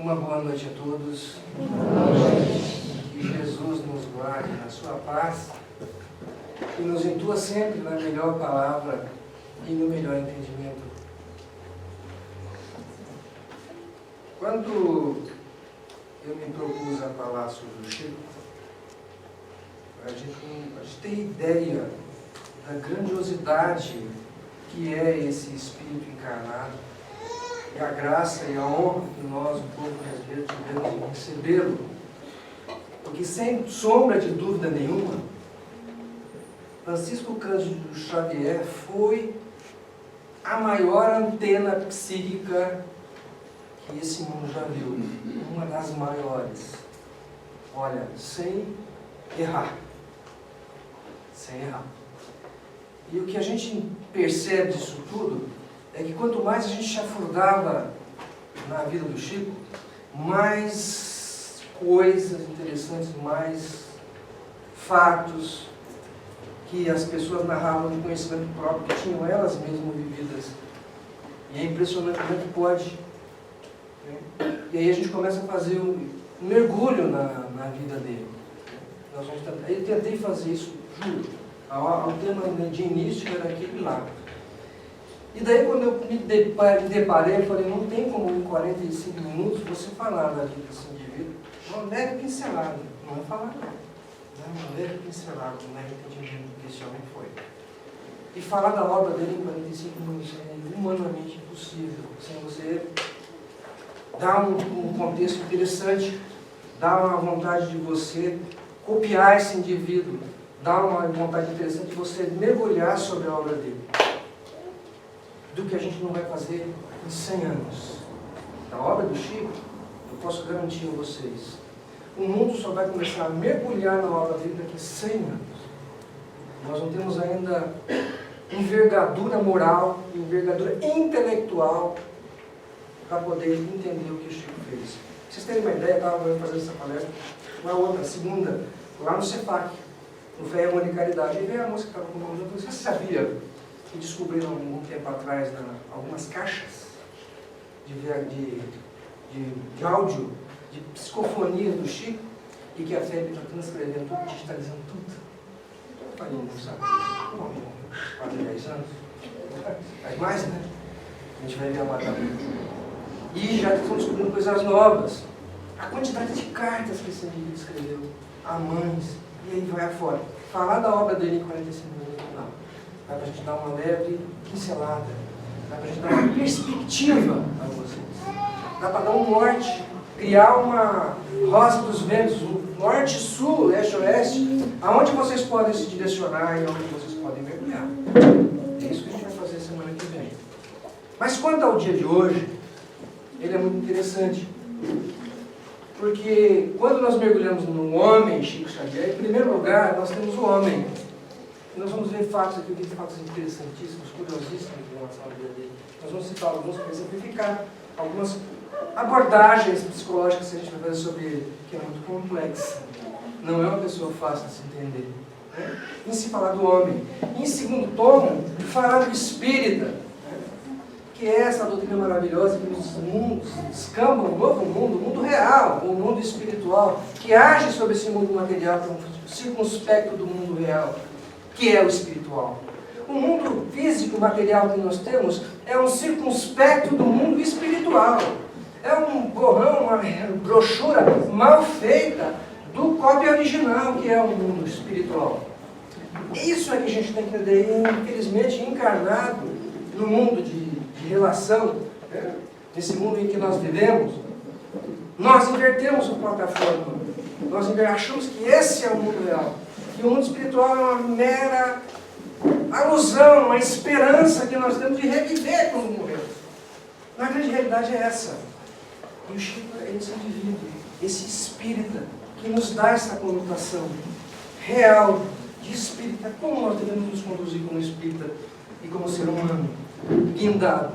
Uma boa noite a todos. Que Jesus nos guarde na sua paz e nos intua sempre na melhor palavra e no melhor entendimento. Quando eu me propus a falar sobre o Chico, a gente tem ideia da grandiosidade que é esse Espírito encarnado e a graça e a honra que nós, o povo brasileiro, tivemos em recebê-lo. Porque sem sombra de dúvida nenhuma, Francisco Cândido Xavier foi a maior antena psíquica que esse mundo já viu. Uma das maiores. Olha, sem errar. Sem errar. E o que a gente percebe disso tudo é que quanto mais a gente chafurdava na vida do Chico, mais coisas interessantes, mais fatos que as pessoas narravam de conhecimento próprio, que tinham elas mesmas vividas. E é impressionante como é que pode. Né? E aí a gente começa a fazer um mergulho na vida dele. Nós vamos tentar, eu tentei fazer isso, juro. O tema de início era aquele lá. E daí quando eu me deparei, eu falei, não tem como em 45 minutos você falar da vida desse indivíduo. Uma leve pincelada, não é falar não. Uma leve pincelada, um leve entendimento do que esse homem foi. E falar da obra dele em 45 minutos é humanamente impossível, sem você dar um contexto interessante, dar uma vontade de você copiar esse indivíduo, dar uma vontade interessante de você mergulhar sobre a obra dele. Do que a gente não vai fazer em 100 anos. Da obra do Chico, eu posso garantir a vocês, o mundo só vai começar a mergulhar na obra dele daqui a 100 anos. Nós não temos ainda envergadura moral, envergadura intelectual para poder entender o que o Chico fez. Pra vocês terem uma ideia, eu estava fazendo essa palestra, uma outra, segunda, lá no CEPAC, no Fé, Amor e Caridade. E veio a moça que estava comigo, você sabia que descobriram há algum tempo atrás algumas caixas de áudio, de psicofonia do Chico, e que a FEB está transcrevendo tudo, digitalizando tudo. Eu falei, não sabe, quase 10 anos, faz mais, né? A gente vai ver a matéria. E já estão descobrindo coisas novas. A quantidade de cartas que esse indivíduo escreveu a mães, e aí vai afora. Falar da obra dele em 45 minutos, não. Dá para a gente dar uma leve pincelada, dá para a gente dar uma perspectiva a vocês, dá para dar um norte, criar uma rosa dos ventos, norte, sul, leste, oeste, aonde vocês podem se direcionar e aonde vocês podem mergulhar. É isso que a gente vai fazer semana que vem. Mas quanto ao dia de hoje, ele é muito interessante, porque quando nós mergulhamos no homem, Chico Xavier, em primeiro lugar, nós temos o homem. E nós vamos ver fatos aqui, tem fatos interessantíssimos, curiosíssimos em relação à vida dele. Nós vamos citar alguns para exemplificar algumas abordagens psicológicas que a gente vai fazer sobre ele, que é muito complexa. Não é uma pessoa fácil de se entender. Né? Em se falar do homem. Em segundo tomo, falar do espírita, que é essa doutrina maravilhosa que nos descamba um novo mundo, o mundo real, o mundo espiritual, que age sobre esse mundo material, que é um circunspecto do mundo real, que é o espiritual. O mundo físico, material que nós temos é um circunspecto do mundo espiritual. É um borrão, uma brochura mal feita do cópia original, que é o mundo espiritual. Isso é que a gente tem que entender, infelizmente, encarnado no mundo de relação, né? Nesse mundo em que nós vivemos, nós invertemos a plataforma. Nós achamos que esse é o mundo real. Que o mundo espiritual é uma mera alusão, uma esperança que nós temos de reviver quando morremos. Na grande realidade é essa. E o Chico é esse indivíduo, esse espírita, que nos dá essa conotação real de espírita. Como nós devemos nos conduzir como espírita e como ser humano, guindado.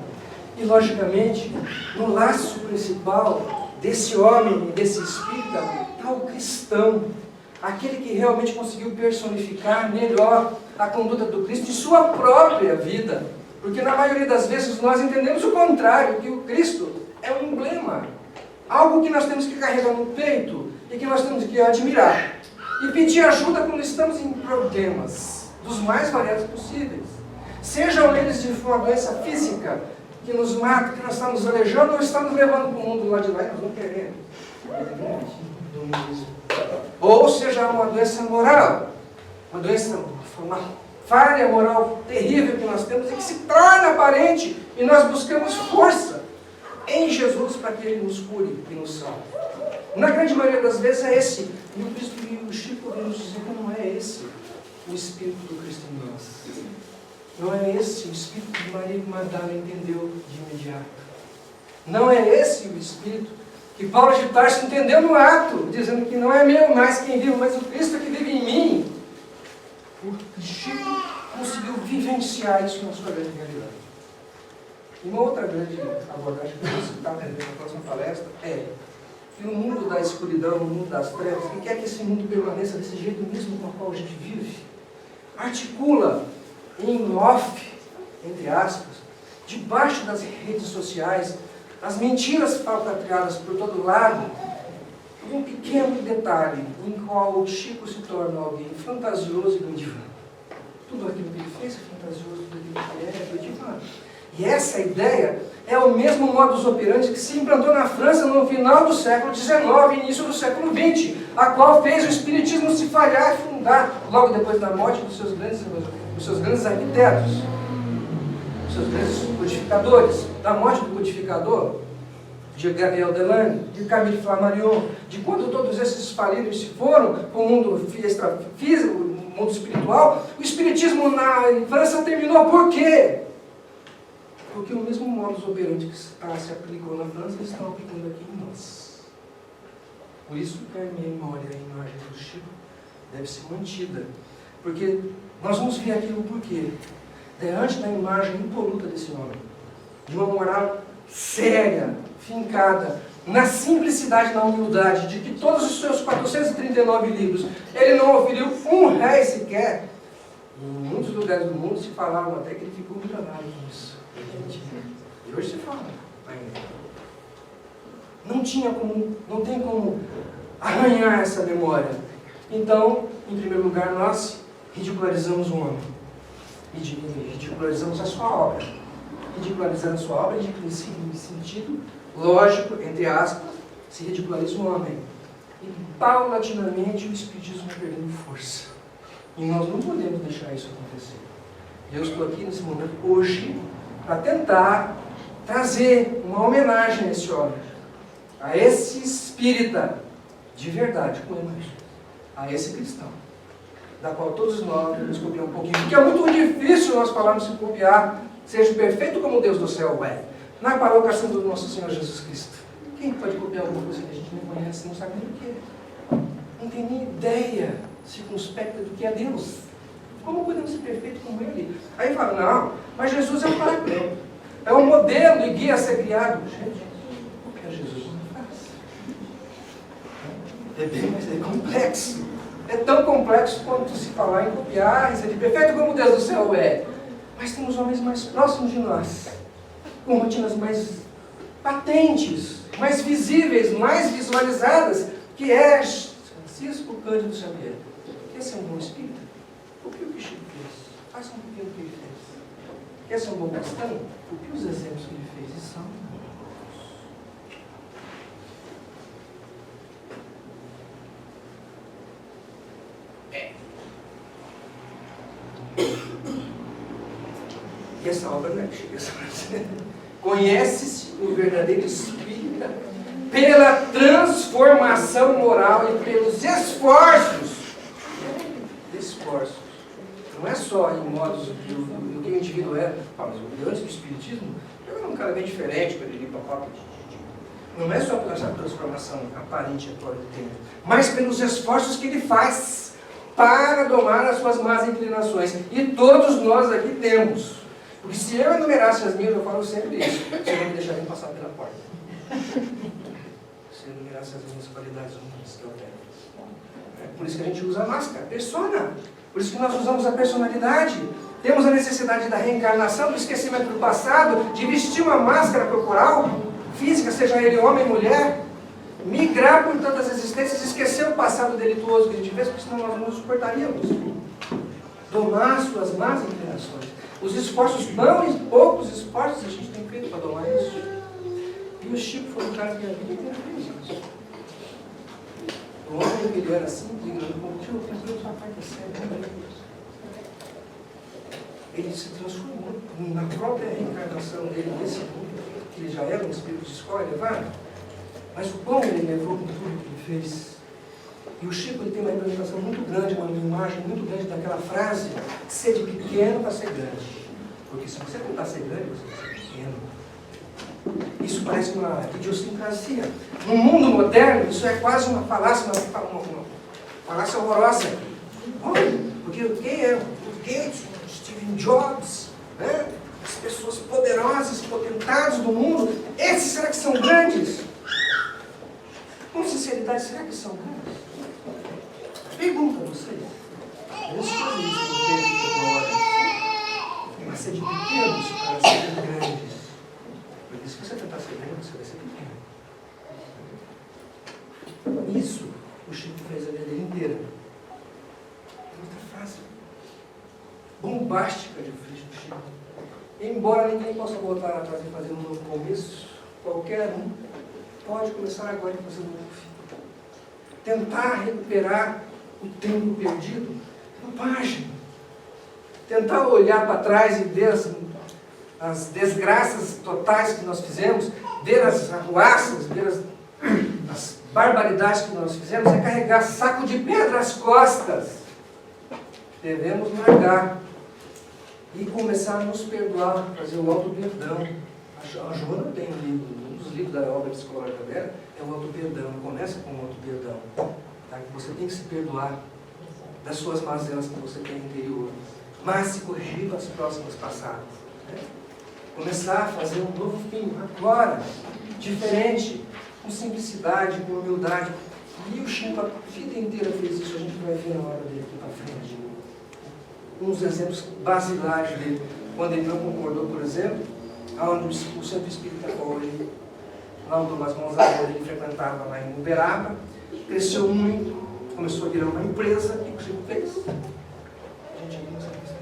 E, logicamente, no laço principal desse homem e desse espírita está o cristão. Aquele que realmente conseguiu personificar melhor a conduta do Cristo em sua própria vida. Porque na maioria das vezes nós entendemos o contrário, que o Cristo é um emblema. Algo que nós temos que carregar no peito e que nós temos que admirar. E pedir ajuda quando estamos em problemas, dos mais variados possíveis. Sejam eles de uma doença física, que nos mata, que nós estamos alejando, ou estamos levando para o mundo lá de lá e nós não queremos. Ou seja, uma doença moral, uma doença, uma falha moral terrível que nós temos e que se torna aparente e nós buscamos força em Jesus para que Ele nos cure e nos salve. Na grande maioria das vezes é esse, e o Cristo e o Chico vem nos dizer que não é esse o espírito do Cristo em nós. Não é esse o espírito que Maria Madalena entendeu de imediato. Não é esse o espírito que Paulo de Tarso entendeu no ato, dizendo que não é meu mais quem vive, mas o Cristo que vive em mim. O Chico conseguiu vivenciar isso na sua grande realidade. E uma outra grande abordagem que eu vou citar na próxima palestra é que no mundo da escuridão, no mundo das trevas, que quer que esse mundo permaneça desse jeito mesmo com o qual a gente vive, articula em off, entre aspas, debaixo das redes sociais, as mentiras falcatriadas por todo lado, um pequeno detalhe em qual o Chico se torna alguém fantasioso e do divã. Tudo aquilo que ele fez é fantasioso, tudo aquilo que ele é do divã. E essa ideia é o mesmo modus operandi que se implantou na França no final do século XIX e início do século XX, a qual fez o espiritismo se falhar e fundar, logo depois da morte dos seus grandes arquitetos, dos seus grandes codificadores, da morte do codificador, de Gabriel Delane, de Camille Flammarion, de quando todos esses falidos se foram para o mundo físico, o mundo espiritual, o espiritismo na França terminou. Por quê? Porque o mesmo modus operandi que se aplicou na França, eles estão aplicando aqui em nós. Por isso que a minha memória, a imagem do Chico, deve ser mantida. Porque nós vamos ver aquilo por quê? Diante da imagem impoluta desse homem, de uma moral séria, fincada, na simplicidade, na humildade, de que todos os seus 439 livros, ele não oferiu R$1 sequer. Em muitos lugares do mundo se falavam até que ele ficou milionário com isso. E hoje se fala ainda. Não tem como arranhar essa memória. Então, em primeiro lugar, nós ridicularizamos o homem. Ridicularizamos a sua obra. Ridicularizando a sua obra, em sentido lógico, entre aspas, se ridiculariza o homem. E paulatinamente o espiritismo vai perdendo força. E nós não podemos deixar isso acontecer. Eu estou aqui nesse momento, hoje, para tentar trazer uma homenagem a esse homem, a esse espírita de verdade, a esse cristão, da qual todos nós devemos copiar um pouquinho, porque é muito difícil nós falarmos se copiar, seja perfeito como Deus do céu é, na parocação do nosso Senhor Jesus Cristo. Quem pode copiar alguma coisa que a gente não conhece, não sabe nem o que é? Não tem nem ideia circunspecta do que é Deus. Como podemos ser perfeitos como Ele? Aí fala, não, mas Jesus é um paraclão. É um modelo e guia a ser criado. Gente, copiar Jesus não é fácil. É bem, mas é complexo. É tão complexo quanto se falar em copiar e ser perfeito como Deus do céu é. Mas temos homens mais próximos de nós, com rotinas mais patentes, mais visíveis, mais visualizadas, que é Francisco Cândido Xavier. Quer ser um bom espírito? Copie o que Chico fez. Faça um pouquinho o que ele fez. Quer ser um bom cristão? Copie os exemplos que ele fez. E são E essa obra não é que chega. Conhece-se o verdadeiro espírita pela transformação moral e pelos esforços. Não é só em modos do que o indivíduo é. Mas antes do espiritismo, eu era um cara bem diferente, não é só pela essa transformação aparente e atual do tempo, mas pelos esforços que ele faz para domar as suas más inclinações. E todos nós aqui temos. Porque se eu enumerasse as minhas, eu falo sempre isso, você não me deixaria passar pela porta. Se eu enumerasse as minhas qualidades ruins que eu tenho. É por isso que a gente usa a máscara, persona. Por isso que nós usamos a personalidade. Temos a necessidade da reencarnação, do esquecimento do passado, de vestir uma máscara corporal, física, seja ele homem ou mulher, migrar por tantas existências, esquecer o passado delituoso que a gente fez, porque senão nós não suportaríamos. Domar suas más inclinações. Os esforços, não e poucos esforços a gente tem feito para domar isso. E o Chico foi um cara que a vida inteira fez isso. O homem que ele era assim, ignorando como tio, Deus vai acontecer. Ele se transformou na própria reencarnação dele nesse mundo, que ele já era um espírito de escola elevado, mas o pão ele levou com tudo que ele fez. E o Chico ele tem uma representação muito grande, uma imagem muito grande daquela frase, ser de pequeno para ser grande. Porque se você tentar ser grande, você vai ser pequeno. Isso parece uma idiosincrasia. No mundo moderno, isso é quase uma falácia, uma falácia horrorosa. Olha, porque quem é o Gates, o Steve Jobs, né? As pessoas poderosas, potentados do mundo, esses será que são grandes? Com sinceridade, será que são grandes? Pergunta a vocês. Eu escolhi isso no texto agora. Mas ser de pequenos para serem grandes. Porque se você tentar ser grande, você vai ser pequeno. Isso o Chico fez a vida dele inteira. É outra frase bombástica de Chico. Embora ninguém possa voltar atrás e fazer um novo começo, qualquer um pode começar agora e fazer um novo fim. Tentar recuperar o tempo perdido, bobagem. Tentar olhar para trás e ver as desgraças totais que nós fizemos, ver as arruaças, ver as barbaridades que nós fizemos, é carregar saco de pedra às costas. Devemos largar e começar a nos perdoar, fazer o auto-perdão. A Joana tem um livro, um dos livros da obra psicológica dela é o auto-perdão. Começa com o auto-perdão. Tá? Que você tem que se perdoar das suas mazelas que você tem no interior, mas se corrigir para as próximas passadas. Né? Começar a fazer um novo fim, agora, diferente, com simplicidade, com humildade. E o Chico a vida inteira fez isso, a gente vai ver na hora dele aqui para frente. Uns exemplos basilares dele, quando ele não concordou, por exemplo, onde o Centro Espírita Paulo, lá o Tomás Gonzaga, ele frequentava lá em Uberaba, cresceu muito, começou a virar uma empresa, e o que o Chico fez? A gente não sabe isso.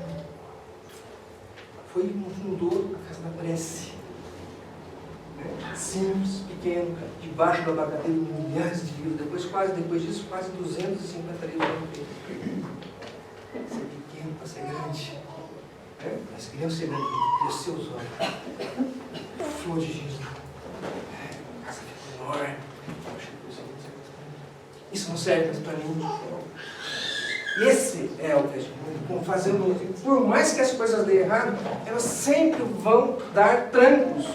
Foi fundou a Casa da Prece. Simples, pequeno, debaixo do abacateiro, milhares de livros, depois disso, quase 250 livros. Ser pequeno para ser grande. Mas queriam ser grande, cresceu os olhos. Flor de Jesus. Casa ficou enorme. Isso não serve mais para mim. Esse é o testemunho. Fazendo, por mais que as coisas dêem errado, elas sempre vão dar trancos.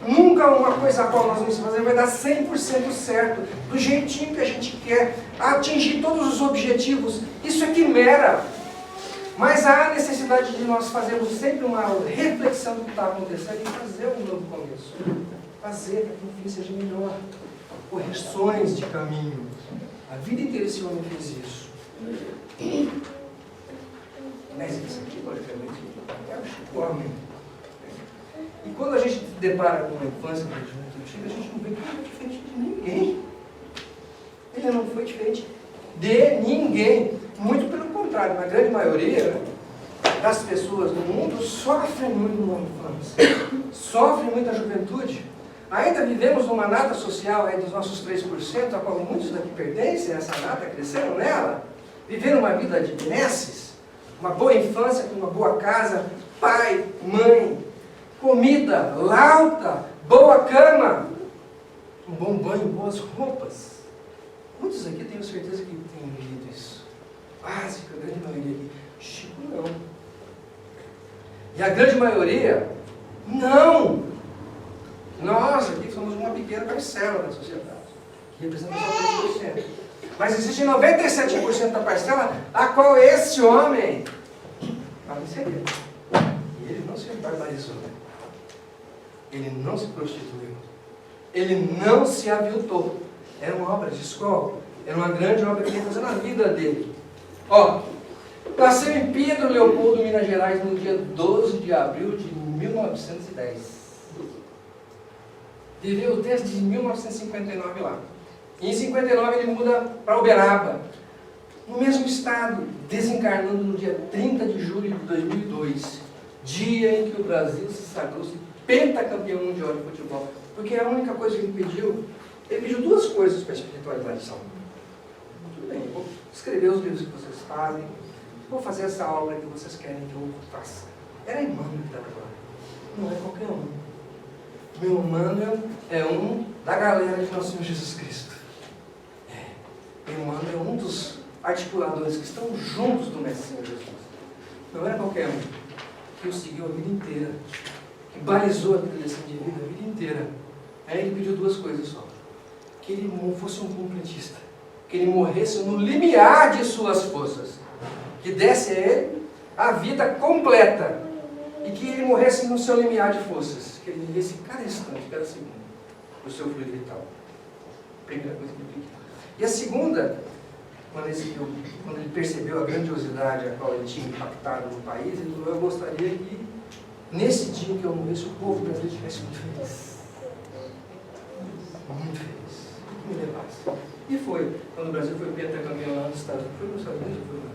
Nunca uma coisa a qual nós vamos fazer vai dar 100% certo, do jeitinho que a gente quer, atingir todos os objetivos. Isso é quimera. Mas há necessidade de nós fazermos sempre uma reflexão do que está acontecendo e fazer um novo começo. Fazer para que o fim seja melhor. Correções de caminho. A vida inteira esse homem fez isso. Mas isso aqui, logicamente, é o Chico homem. E quando a gente se depara com uma infância da juventude, a gente não vê que ele é diferente de ninguém. Ele não foi diferente de ninguém. Muito pelo contrário, a grande maioria das pessoas no mundo sofrem muito na infância, sofrem muito na juventude. Ainda vivemos numa nata social aí dos nossos 3%, a qual muitos daqui pertencem a essa nata, cresceram nela, viveram uma vida de benesses, uma boa infância, com uma boa casa, pai, mãe, comida, lauta, boa cama, um bom banho, boas roupas. Muitos aqui tenho certeza que têm vivido isso. Básica, a grande maioria aqui. Chico não. E a grande maioria, não. Nós aqui somos uma pequena parcela da sociedade, que representa só 3%. Mas existe 97% da parcela a qual esse homem vai inserir. E ele não se barbarizou. Ele não se prostituiu. Ele não se aviltou. Era uma obra de escola. Era uma grande obra que ele ia fazer na vida dele. Ó, nasceu em Pedro Leopoldo, Minas Gerais, no dia 12 de abril de 1910. Viveu desde 1959 lá. E em 59 ele muda para Uberaba, no mesmo estado, desencarnando no dia 30 de julho de 2002, dia em que o Brasil se sagrou-se pentacampeão mundial de futebol. Porque a única coisa que ele pediu duas coisas para a espiritualidade são: tudo bem, vou escrever os livros que vocês fazem, vou fazer essa obra que vocês querem que eu faça. Era Emmanuel que estava agora, não é qualquer um. Meu Emmanuel é um da galera de Nosso Senhor Jesus Cristo. Emmanuel é um dos articuladores que estão juntos do Mestre Senhor Jesus. Não era qualquer um que o seguiu a vida inteira, que balizou a vida desse indivíduo a vida inteira. Aí ele pediu duas coisas só: que ele não fosse um completista, que ele morresse no limiar de suas forças, que desse a ele a vida completa, e que ele morresse no seu limiar de forças, que ele vivesse cada instante, cada segundo, o seu fluido vital. Primeira coisa que ele pediu. E a segunda, quando ele percebeu a grandiosidade a qual ele tinha impactado no país, ele falou: eu gostaria que, nesse dia que eu morresse, o povo brasileiro estivesse muito feliz. Muito feliz. Que me levasse. E foi. Quando o Brasil foi pentacampeão lá nos Estados Unidos. Foi nos Estados Unidos ou foi lá?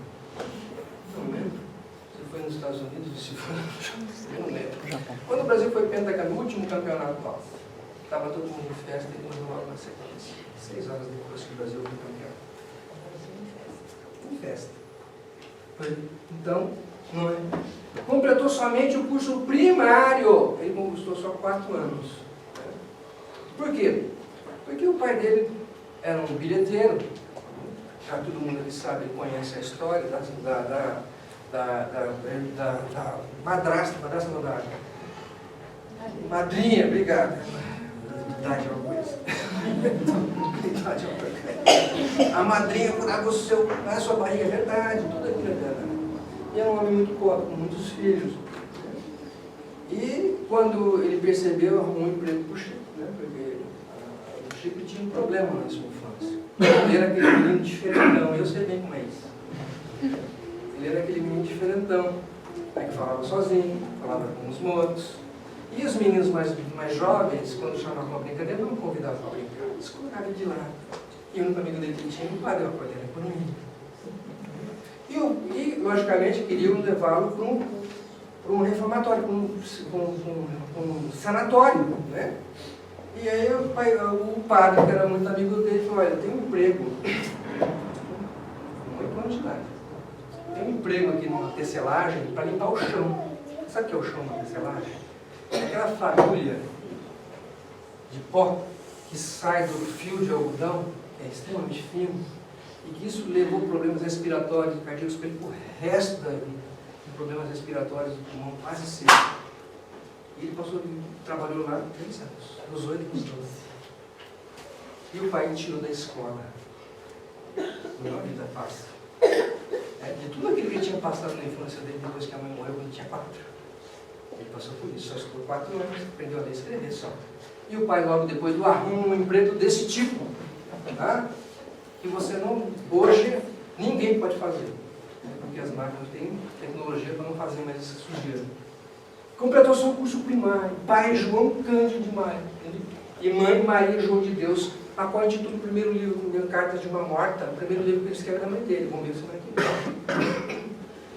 Não lembro. Se foi nos Estados Unidos ou se foi eu não lembro. Quando o Brasil foi pentacampeão, o último campeonato nosso, estava todo mundo em festa e nós logo na sequência. 6 horas depois que o Brasil foi campeão. Em festa. Então, não é? Completou somente o curso primário. Ele conquistou só 4 anos. Por quê? Porque o pai dele era um bilheteiro. Já todo mundo aqui sabe, conhece a história da madrasta não dá. Madrinha, obrigado. Idade é uma coisa. Idade é uma coisa. A madrinha curava a sua barriga, é verdade, tudo aquilo é verdade. E era um homem muito pobre, com muitos filhos. E quando ele percebeu, arrumou um emprego para o Chico, né? Porque o Chico tinha um problema na sua infância. Ele era aquele menino diferentão, eu sei bem como é isso. Ele era aquele menino diferentão, que falava sozinho, falava com os moços. E os meninos mais jovens, quando chamavam uma brincadeira, não convidavam para brincar, eles colocavam de lado. E o único amigo dele que tinha, não parou a coisa, era economia. E, logicamente, queriam levá-lo para um reformatório, para um sanatório, né? E aí o padre, que era muito amigo dele, falou: olha, tem um emprego, com 8 anos de idade, tem um emprego aqui numa tecelagem para limpar o chão. Sabe o que é o chão na tecelagem? É aquela fagulha de pó que sai do fio de algodão, que é extremamente fino, e que isso levou problemas respiratórios e cardíacos para ele por resto da vida, problemas respiratórios do pulmão quase seco. E ele trabalhou lá 3 anos, dos 8 aos 12. E o pai tirou da escola. Não é uma vida fácil. De tudo aquilo que ele tinha passado na infância dele, depois que a mãe morreu, quando ele tinha 4. Ele passou por isso, só estudou 4 anos, aprendeu a ler e escrever só. E o pai logo depois arruma um emprego desse tipo, tá? Que você não, hoje, ninguém pode fazer. Porque as máquinas têm tecnologia para não fazer mais essa sujeira. Completou seu curso primário, pai João Cândido de Maia, e mãe Maria João de Deus, a qual intitula o primeiro livro, Cartas de uma Morta, o primeiro livro que ele escreve da mãe dele, vamos ver semana que vem.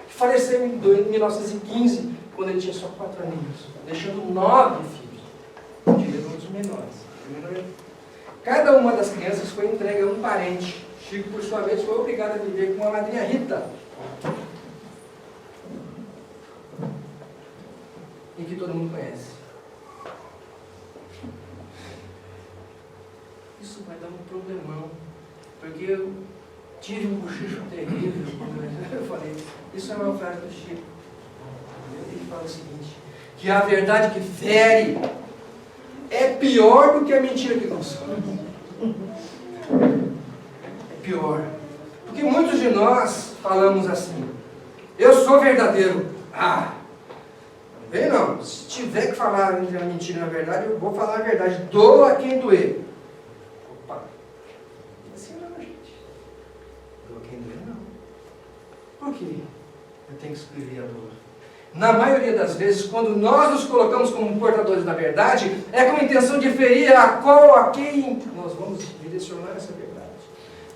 Faleceu em 1915, quando ele tinha só 4 aninhos, deixando 9 filhos, de irmãos menores. Cada uma das crianças foi entregue a um parente. Chico, por sua vez, foi obrigado a viver com a madrinha Rita, e que todo mundo conhece. Isso vai dar um problemão, porque eu tive um cochicho terrível. Eu falei, isso é uma frase do Chico. Ele fala o seguinte: que a verdade que fere é pior do que a mentira que consola. É pior. Porque muitos de nós falamos assim: eu sou verdadeiro. Vem não. Se tiver que falar entre a mentira e a verdade, eu vou falar a verdade. Doa quem doer. Opa. Assim não, gente. Doa quem doer, não. Por quê? Eu tenho que escrever a dor. Na maioria das vezes, quando nós nos colocamos como portadores da verdade, é com a intenção de ferir a quem nós vamos direcionar essa verdade.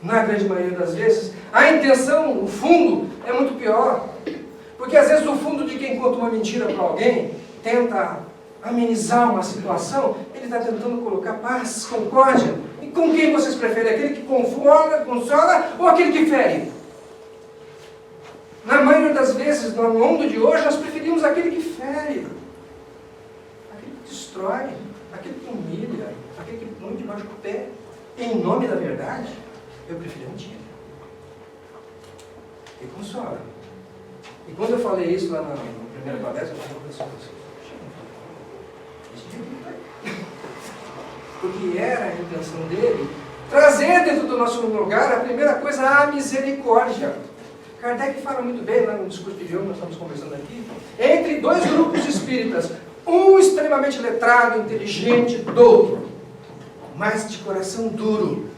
Na grande maioria das vezes, a intenção, o fundo, é muito pior. Porque às vezes o fundo de quem conta uma mentira para alguém, tenta amenizar uma situação, ele está tentando colocar paz, concórdia. E com quem vocês preferem? Aquele que consola ou aquele que fere? Na maioria das vezes, no mundo de hoje, nós preferimos aquele que fere, aquele que destrói, aquele que humilha, aquele que põe debaixo do pé. Em nome da verdade, eu prefiro a mentira. E consola. E quando eu falei isso lá na primeira palestra, eu falei para as pessoas, porque era a intenção dele trazer dentro do nosso lugar a primeira coisa, a misericórdia. Kardec fala muito bem lá no discurso de Diogo, nós estamos conversando aqui, entre dois grupos espíritas, um extremamente letrado, inteligente, douto, mas de coração duro,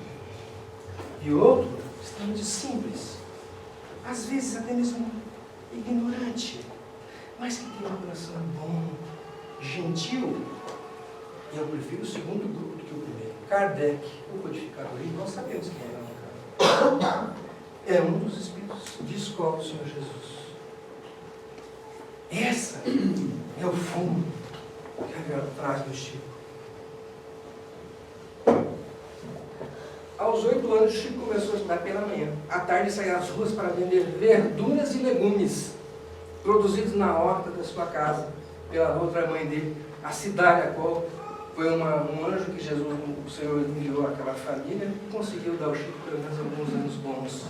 e outro extremamente simples, às vezes até mesmo ignorante, mas que tem um coração bom, gentil. E eu prefiro o segundo grupo do que o primeiro. Kardec, o codificador, e nós sabemos quem era o cara. É um dos espíritos de escola do Senhor Jesus. Essa é o fundo que a traz do Chico. Aos 8 anos, Chico começou a estudar pela manhã. À tarde, saía às ruas para vender verduras e legumes produzidos na horta da sua casa, pela outra mãe dele, a cidade a qual foi um anjo que Jesus, o Senhor, enviou àquela família e conseguiu dar ao Chico pelo menos alguns anos bons.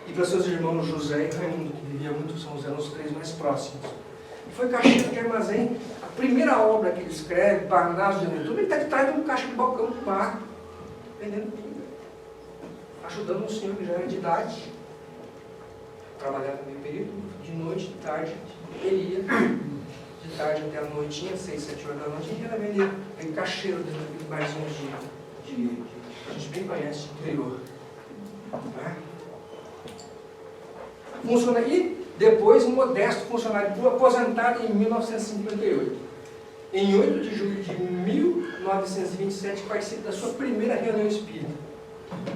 E para seus irmãos José e Raimundo, que viviam muito, eram os três mais próximos. E foi caixeiro de armazém. A primeira obra que ele escreve, Parnaso de Aventura, ele está de trás de um caixa de balcão de bar, vendendo pinga, ajudando um senhor que já era de idade, trabalhava meio período, de noite, de tarde, ele ia de tarde até a noitinha, 6, 7 horas da noite, e era vender caixeiro dentro daqueles barzinhos que a gente bem conhece, interior. Né? E depois um modesto funcionário público aposentado em 1958. Em 8 de julho de 1927, participa da sua primeira reunião espírita,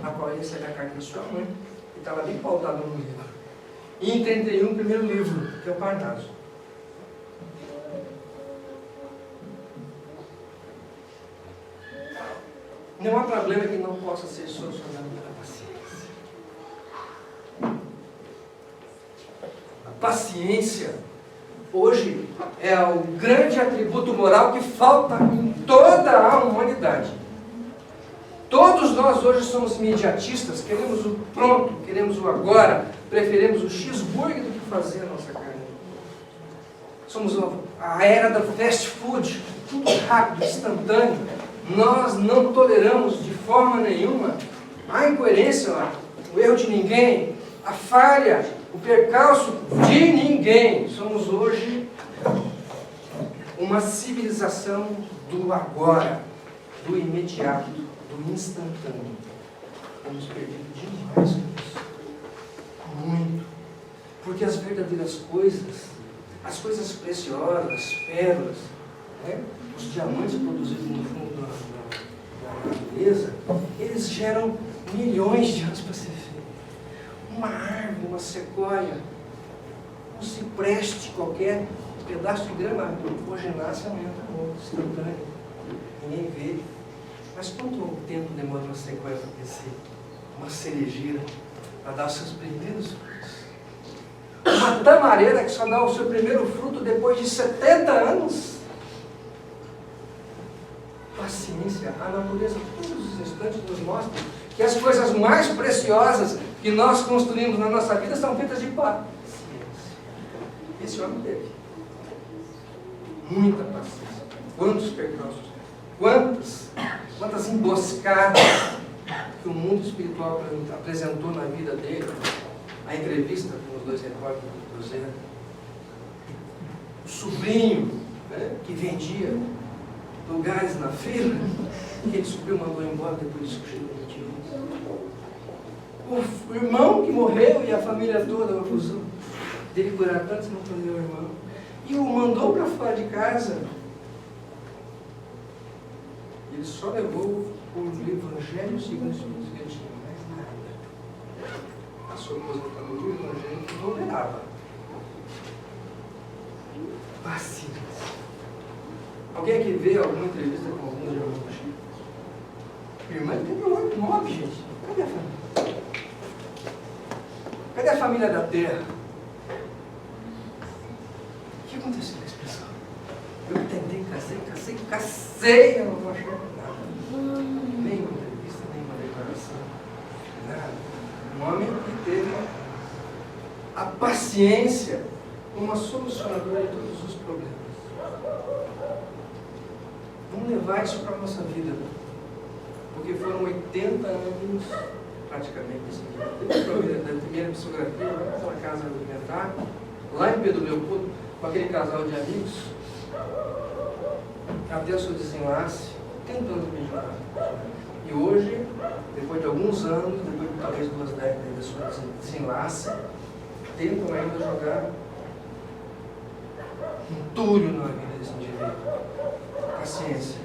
a qual ele recebe a carta da sua mãe, e estava bem pautado no livro. E em 31, o primeiro livro, que é o Parnaso. Não há problema que não possa ser solucionado pela paciência. A paciência, hoje, é o grande atributo moral que falta em toda a humanidade. Todos nós hoje somos imediatistas, queremos o pronto, queremos o agora, preferimos o cheeseburger do que fazer a nossa carne. Somos a era do fast food, tudo rápido, instantâneo. Nós não toleramos de forma nenhuma a incoerência, o erro de ninguém, a falha, o percalço de ninguém. Somos hoje uma civilização do agora, do imediato, do instantâneo. Estamos perdendo demais com isso. Muito. Porque as verdadeiras coisas, as coisas preciosas, pérolas, né? Os diamantes produzidos no fundo da natureza, eles geram milhões de anos para ser feito. Uma árvore, uma sequoia, um cipreste qualquer, um pedaço de grama, hoje nasce, amanhã está morto, instantâneo. Ninguém vê. Mas quanto tempo demora uma sequoia para crescer? Uma cerejeira para dar os seus primeiros frutos? Uma tamareira que só dá o seu primeiro fruto depois de 70 anos? Paciência, a natureza, todos os instantes nos mostra que as coisas mais preciosas que nós construímos na nossa vida são feitas de paciência. Esse homem teve muita paciência. Quantos percalços, quantas emboscadas que o mundo espiritual apresentou na vida dele. A entrevista com os dois repórteres do Cruzeiro. O sobrinho, né, que vendia lugares na fila, que ele subiu, mandou embora depois disso que chegou o irmão que morreu e a família toda, uma fusão dele curar tantos, não foi meu irmão. e o mandou para fora de casa, ele só levou o Evangelho segundo os Espíritos que ele tinha, mais nada. A sua aposentadoria, o Evangelho não tolerava. Paciência. Alguém aqui vê alguma entrevista com algum irmão do Chico? Irmã tem 9, gente. Cadê a família? Cadê a família da terra? O que aconteceu com a expressão? Eu tentei, cacei, eu não vou achar nada. Nenhuma entrevista, nenhuma declaração, nada. Um homem que teve a paciência como solucionadora de todos os problemas. Vamos levar isso para a nossa vida, porque foram 80 anos praticamente assim. Da primeira psicografia, na casa alimentar, lá em Pedro Leopoldo, com aquele casal de amigos, até o seu desenlace, tentando meditar. E hoje, depois de alguns anos, depois de talvez 2 décadas da sua desenlace, tentam ainda jogar entulho na vida desse indivíduo. Paciência.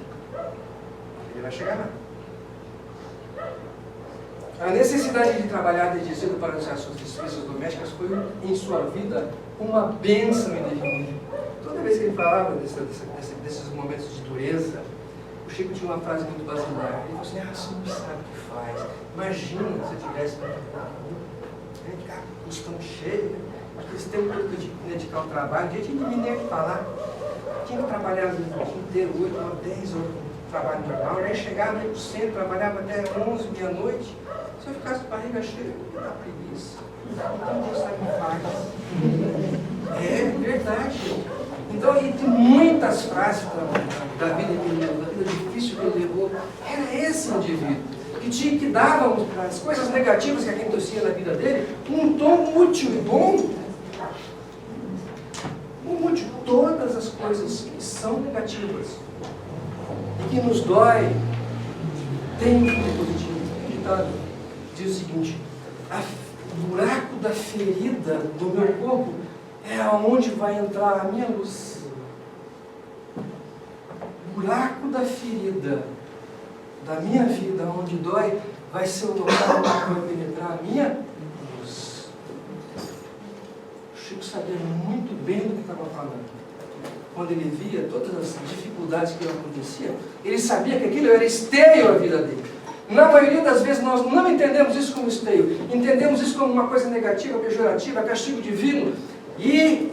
Ele vai chegar lá. A necessidade de trabalhar desde cedo para as suas despesas domésticas foi, em sua vida, uma bênção indefinível. Toda vez que ele falava desses momentos de dureza, o Chico tinha uma frase muito basilar. Ele falou assim: você não sabe o que faz. Imagina se eu tivesse ficar com o estômago cheio, aqueles tempos que eu tinha que dedicar ao trabalho, a gente tinha que nem falar. Tinha que trabalhar o dia inteiro, 8 ou 10 horas de trabalho normal. Eu já chegava aí para o centro, trabalhava até 11, meia-noite. Se eu ficasse com a barriga cheia, eu ia dar preguiça. Então Deus sabe o que faz. É verdade. Então, e tem muitas frases da vida que ele levou, da vida difícil que ele levou. Era esse indivíduo que dava as coisas negativas que acontecia na vida dele um tom útil e bom. Útil. Todas as coisas que são negativas e que nos dói tem um fundo positivo. O ditado diz o seguinte: o buraco da ferida do meu corpo é aonde vai entrar a minha luz. O buraco da ferida da minha vida, onde dói, vai ser o local onde vai penetrar a minha luz. O Chico sabia muito bem do que estava falando. Quando ele via todas as dificuldades que aconteciam, ele sabia que aquilo era esteio à vida dele. Na maioria das vezes nós não entendemos isso como esteio, entendemos isso como uma coisa negativa, pejorativa, castigo divino. E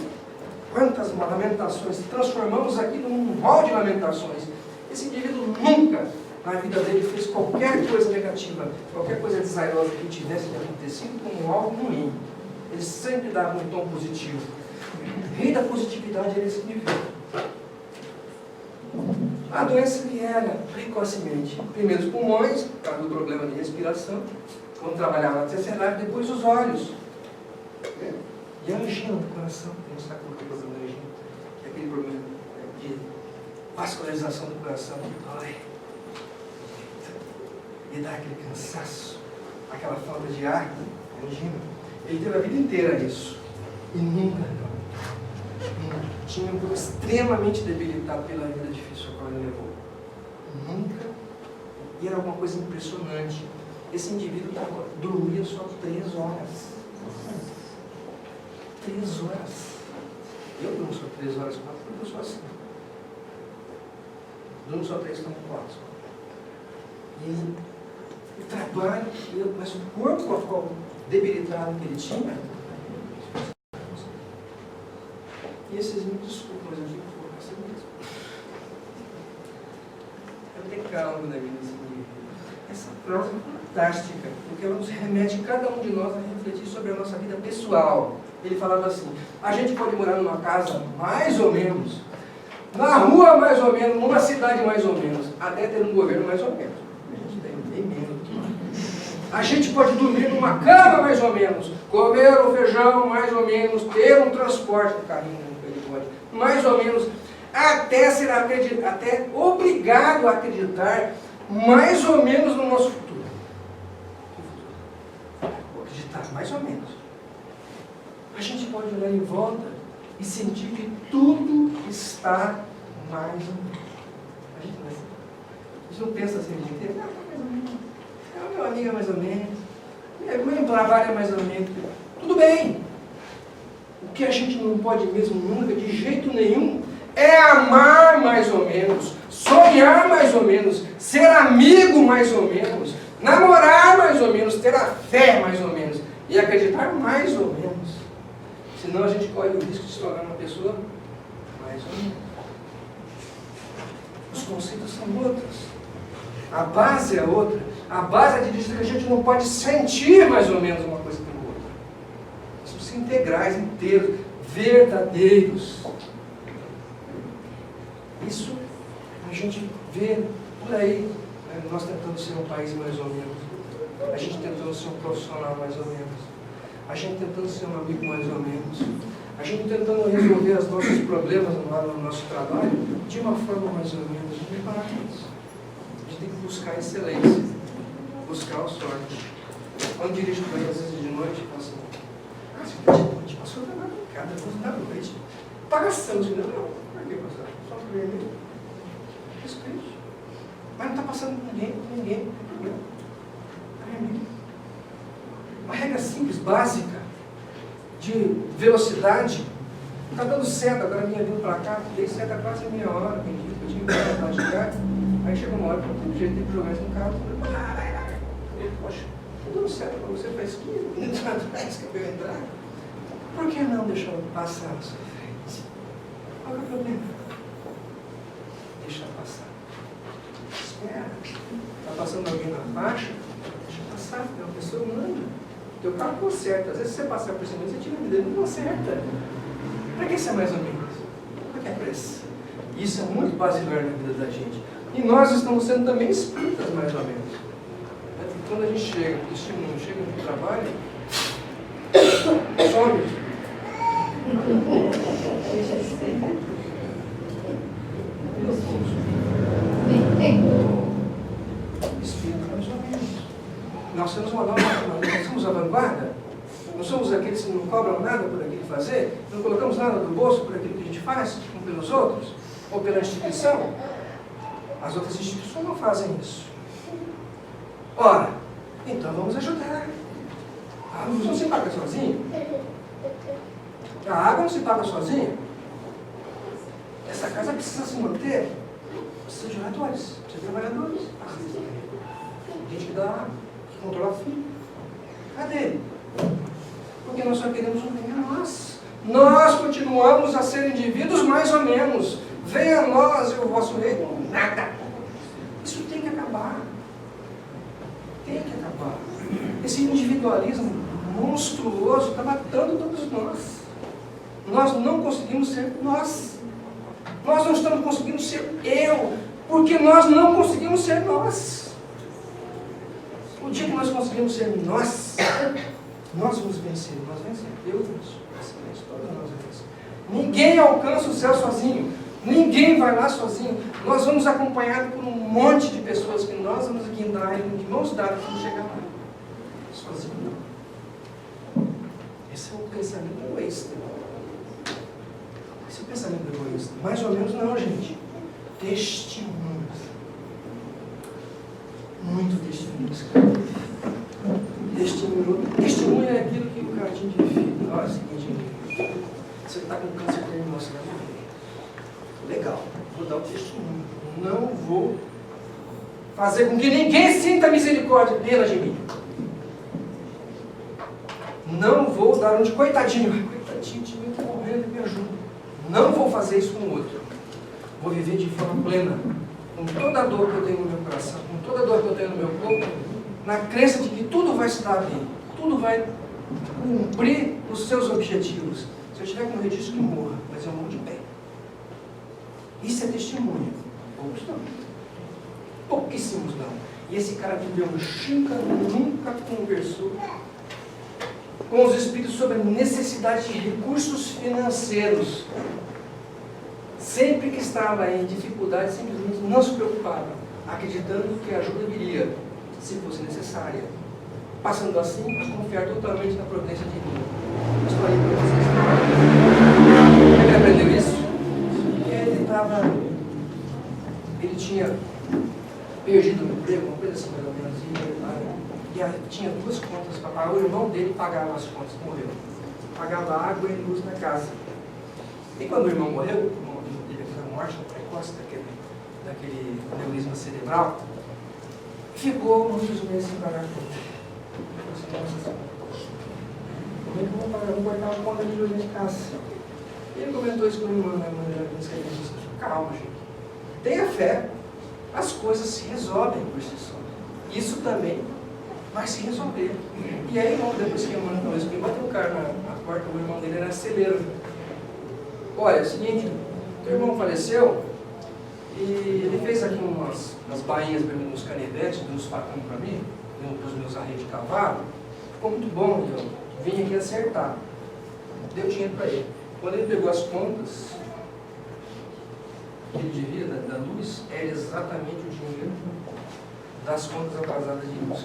quantas lamentações, transformamos aquilo num rol de lamentações. Esse indivíduo nunca na vida dele fez qualquer coisa negativa, qualquer coisa desairosa que tivesse acontecido como algo ruim. Ele sempre dava um tom positivo. O rei da positividade era esse indivíduo. A doença viera precocemente. Primeiro os pulmões, por causa do problema de respiração, quando trabalhava na terceira, depois os olhos. E a angina do coração, não sabe por que o problema da angina, que é aquele problema de vascularização do coração que dói. E dá aquele cansaço, aquela falta de ar, angina. Ele teve a vida inteira isso. E nunca tinha um corpo extremamente debilitado pela vida difícil a qual ele levou. Nunca. E era alguma coisa impressionante. Esse indivíduo dormia só 3 horas. 3 horas. Eu durmo só 3 horas, 4, porque eu sou assim. Durmo só 3, estamos 4. E o trabalho, mas o corpo debilitado que ele tinha. E esses me desculpam, mas eu digo que vou assim mesmo. Eu tenho calma na vida desse indivíduo. Essa prosa é fantástica, porque ela nos remete, cada um de nós, a refletir sobre a nossa vida pessoal. Ele falava assim: a gente pode morar numa casa mais ou menos, na rua mais ou menos, numa cidade mais ou menos, até ter um governo mais ou menos. A gente tem bem menos do que nós. A gente pode dormir numa cama mais ou menos, comer o feijão mais ou menos, ter um transporte de carrinho, mais ou menos, até ser até obrigado a acreditar mais ou menos no nosso futuro. Acreditar mais ou menos. A gente pode olhar em volta e sentir que tudo está mais ou menos. A gente não pensa assim o dia inteiro. Meu amigo é mais ou menos. Meu trabalho é mais ou menos. Tudo bem. O que a gente não pode mesmo nunca, de jeito nenhum, é amar mais ou menos, sonhar mais ou menos, ser amigo mais ou menos, namorar mais ou menos, ter a fé mais ou menos e acreditar mais ou menos. Senão a gente corre o risco de se tornar uma pessoa mais ou menos. Os conceitos são outros. A base é outra. A base é de dizer que a gente não pode sentir mais ou menos uma coisa pela outra. Nós somos integrais, inteiros, verdadeiros. Isso a gente vê por aí, né? Nós tentando ser um país mais ou menos, a gente tentando ser um profissional mais ou menos, a gente tentando ser um amigo mais ou menos, a gente tentando resolver os nossos problemas lá no nosso trabalho de uma forma mais ou menos. Não parar com isso. A gente tem que buscar a excelência, buscar a sorte. Quando dirijo para às vezes de noite, eu falo assim, a gente passou da madrugada, da noite, pagação, de não, por que passar? Só para ele. Respeite. Mas não está passando com ninguém, não tem problema. Uma regra simples, básica, de velocidade, está dando seta, agora vinha vindo para cá, dei seta quase meia hora, tem dia que eu tinha que voltar de cá, aí chegou uma hora que eu tenho jeito de jogar isso no carro, poxa, estou dando seta para você faz 15 minutos atrás que eu entrar, por que não deixar eu passar na sua frente? Qual é o problema? Deixa passar. Espera. Está passando alguém na faixa? Deixa passar. É uma pessoa humana. Teu carro conserta. Às vezes você passar por cima, você tira a vida, não conserta. Para que isso é mais ou menos? Para que é pressa? Isso é muito basilar na vida da gente. E nós estamos sendo também espíritas, mais ou menos. Quando a gente chega, o testemunho chega no trabalho, some. Espírito mais ou menos. Nós temos uma nova, nós somos a vanguarda, não somos aqueles que não cobram nada por aquilo que fazer, não colocamos nada do bolso por aquilo que a gente faz, um pelos outros, ou pela instituição. As outras instituições não fazem isso. Ora, então vamos ajudar. A luz não se paga sozinho. A água não se paga sozinha. Essa casa precisa se manter. Precisa de oradores, precisa de trabalhadores. Gente que dá água, que controla fio. Cadê? Porque nós só queremos um bem a nós. Nós continuamos a ser indivíduos mais ou menos. Venha a nós e o vosso reino. Nada. Isso tem que acabar. Tem que acabar. Esse individualismo monstruoso está matando todos nós. Nós não conseguimos ser nós. Nós não estamos conseguindo ser eu, porque nós não conseguimos ser nós. O dia que nós conseguimos ser nós, nós vamos vencer. Nós vencemos. Deus vence. Todos nós vencemos. Ninguém alcança o céu sozinho. Ninguém vai lá sozinho. Nós vamos acompanhados por um monte de pessoas que nós vamos guindar de mãos dadas para chegar lá. Sozinho não. Esse é o pensamento egoísta. Esse é o pensamento egoísta. Mais ou menos não, gente. Testemunhos. Muito testemunhos. Testemunho é aquilo que o cara te identifica. Olha, é o seguinte, você está com câncer terminal, você vai morrer. Legal, vou dar o testemunho. Não vou fazer com que ninguém sinta misericórdia pela de mim. Não vou dar um de coitadinho. Coitadinho de mim, está morrendo, me ajuda. Não vou fazer isso com o outro. Vou viver de forma plena, com toda a dor que eu tenho no meu coração, com toda a dor que eu tenho no meu corpo, na crença de que tudo vai se dar bem, tudo vai cumprir os seus objetivos. Se eu tiver que morrer disso, que morra, mas eu morro de pé. Isso é testemunho. Poucos não. Pouquíssimos não. E esse cara viveu no Chica, nunca conversou com os espíritos sobre a necessidade de recursos financeiros. Sempre que estava em dificuldade, simplesmente não se preocupava, acreditando que a ajuda viria, se fosse necessária. Passando assim a confiar totalmente na providência divina. Estou aí para vocês. tinha perdido o emprego, uma coisa assim mais ou menos, e tinha 2 contas para pagar. O irmão dele pagava as contas, morreu. Pagava água e luz na casa. E quando o irmão morreu, o irmão teve aquela morte precoce daquele aneurisma cerebral, ficou muitos meses sem pagar a conta. Como é que eu vou pagar? Eu vou cortar a conta de luz de casa. E ele comentou isso com o irmão, né? Calma, gente. Tenha fé. As coisas se resolvem por si só. Isso também vai se resolver. E aí, irmão, depois que o irmão falou isso, bateu um cara na porta, o irmão dele era celeiro. Olha, é o seguinte, teu irmão faleceu e ele fez aqui umas bainhas para mim, uns canivetes, uns facões para mim, para os meus arreios de cavalo. Ficou muito bom, eu vim aqui acertar. Deu dinheiro para ele. Quando ele pegou as contas que ele devia da luz, era exatamente o dinheiro das contas atrasadas de luz.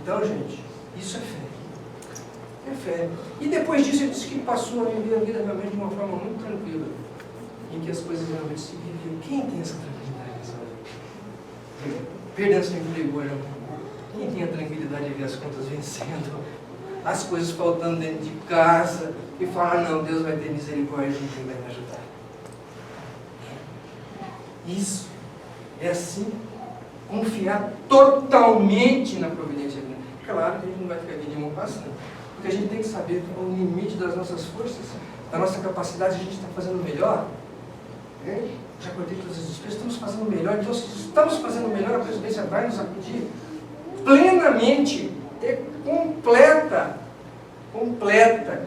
Então, gente, isso é fé. É fé. E depois disso, ele disse que passou a viver a vida realmente de uma forma muito tranquila, em que as coisas realmente se viviam. Quem tem essa tranquilidade nessa vida? Perdendo seu emprego, olha. Quem tem a tranquilidade de ver as contas vencendo, as coisas faltando dentro de casa, e falar, não, Deus vai ter misericórdia de quem vai me ajudar. Isso é assim, confiar totalmente na providência divina. Claro que a gente não vai ficar aqui de mão passando, porque a gente tem que saber que o limite das nossas forças, da nossa capacidade, a gente está fazendo melhor. Já cortei todas as despesas, estamos fazendo melhor. Então, se estamos fazendo melhor, a presidência vai nos acudir plenamente, ter completa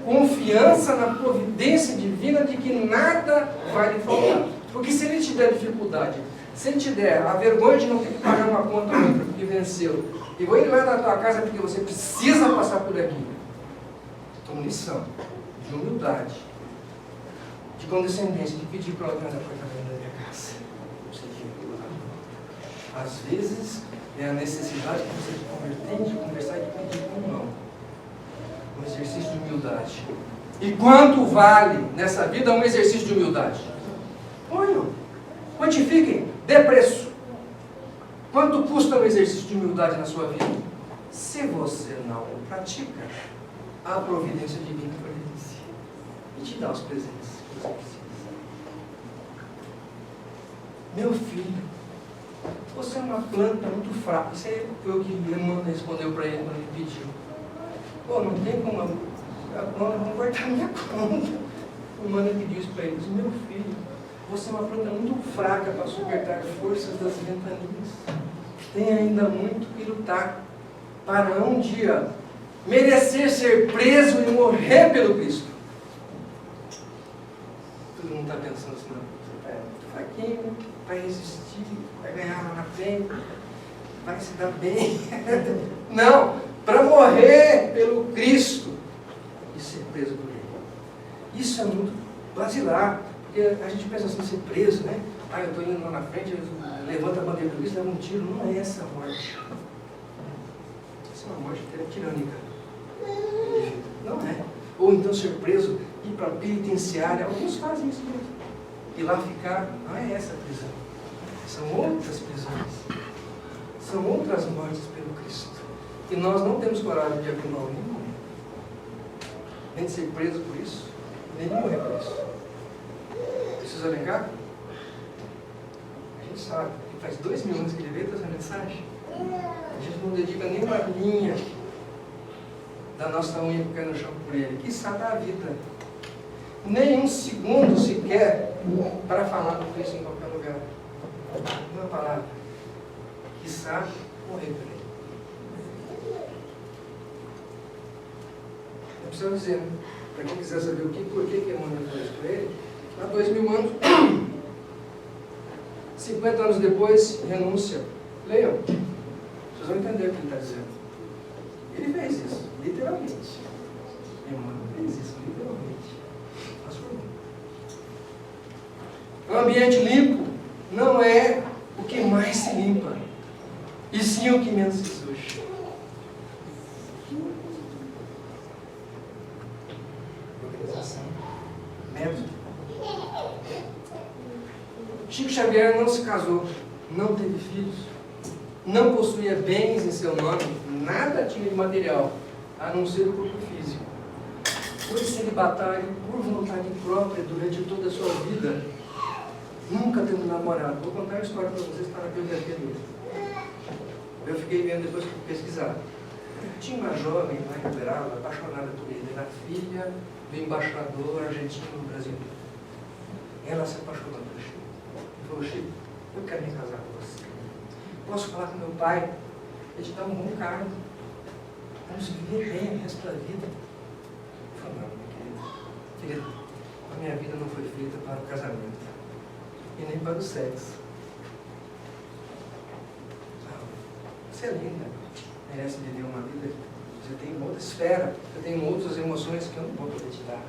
confiança na providência divina de que nada vai lhe faltar. Porque se ele te der dificuldade, se ele te der a vergonha de não ter que pagar uma conta ou outra porque venceu, e vou ir lá na tua casa porque você precisa passar por aqui. Toma lição de humildade, de condescendência, de pedir para alguém da porta da minha casa. Às vezes é a necessidade que você tem de conversar e de pedir com o irmão. Um exercício de humildade. E quanto vale nessa vida um exercício de humildade? Ponham, quantifiquem, dê preço. Quanto custa um exercício de humildade na sua vida? Se você não o pratica, a providência divina providencia e te dá os presentes que você precisa. Meu filho, você é uma planta muito fraca. Isso aí foi o que a irmã respondeu para ele quando ele pediu. Pô, não tem como, vamos cortar minha conta. O mano pediu isso para ele. Disse, meu filho, você é uma planta muito fraca para suportar forças das ventanias. Tem ainda muito que lutar para um dia merecer ser preso e morrer pelo Cristo. Todo mundo está pensando assim, não, você é muito fraquinho, vai resistir, vai ganhar lá na frente, vai se dar bem. Não, para morrer pelo Cristo e ser preso por Ele. Isso é muito basilar, porque a gente pensa assim, ser preso, né? Ah, eu estou indo lá na frente, levanta a bandeira do Cristo, leva um tiro. Não é essa a morte. Essa é uma morte tirânica. Não é. Ou então ser preso, ir para a penitenciária. Alguns fazem isso mesmo. E lá ficar. Não é essa a prisão. São outras prisões. São outras mortes pelo Cristo. E nós não temos coragem de abrir mão nenhuma. Nem de ser preso por isso, nem de morrer por isso. Precisa negar? A gente sabe. Faz 2000 anos que ele veio essa mensagem. A gente não dedica nem uma linha da nossa unha que cai no chão por ele. Quiçá da vida. Nem um segundo sequer para falar do Cristo em qualquer lugar. Uma palavra. Quiçá morrer por ele. Não precisa dizer, né? Para quem quiser saber o que, por que Emmanuel fez isso por ele, há 2000 anos, 50 anos depois, renúncia. Leiam. Vocês vão entender o que ele está dizendo. Ele fez isso, literalmente. Emmanuel fez isso, literalmente. Um ambiente limpo não é o que mais se limpa, e sim o que menos se suja. Organização. Método. Chico mulher não se casou, não teve filhos, não possuía bens em seu nome, nada tinha de material, a não ser o corpo físico. Foi celibatário por vontade própria durante toda a sua vida, nunca tendo namorado. Vou contar a história para vocês, está na biografia dele. Eu fiquei vendo depois que pesquisar. Tinha uma jovem lá em Uberaba, apaixonada por ele, era filha do embaixador argentino no Brasil. Ela se apaixonou pelo Chico. Ele falou: Chico, eu quero me casar com você. Posso falar com meu pai? Ele te dá um bom cargo. Vamos viver bem o resto da vida. Ele falou: não, minha querida, a minha vida não foi feita para o casamento e nem para o sexo. Você é linda, merece viver uma vida. Você tem uma outra esfera, você tem outras emoções que eu não vou poder te dar.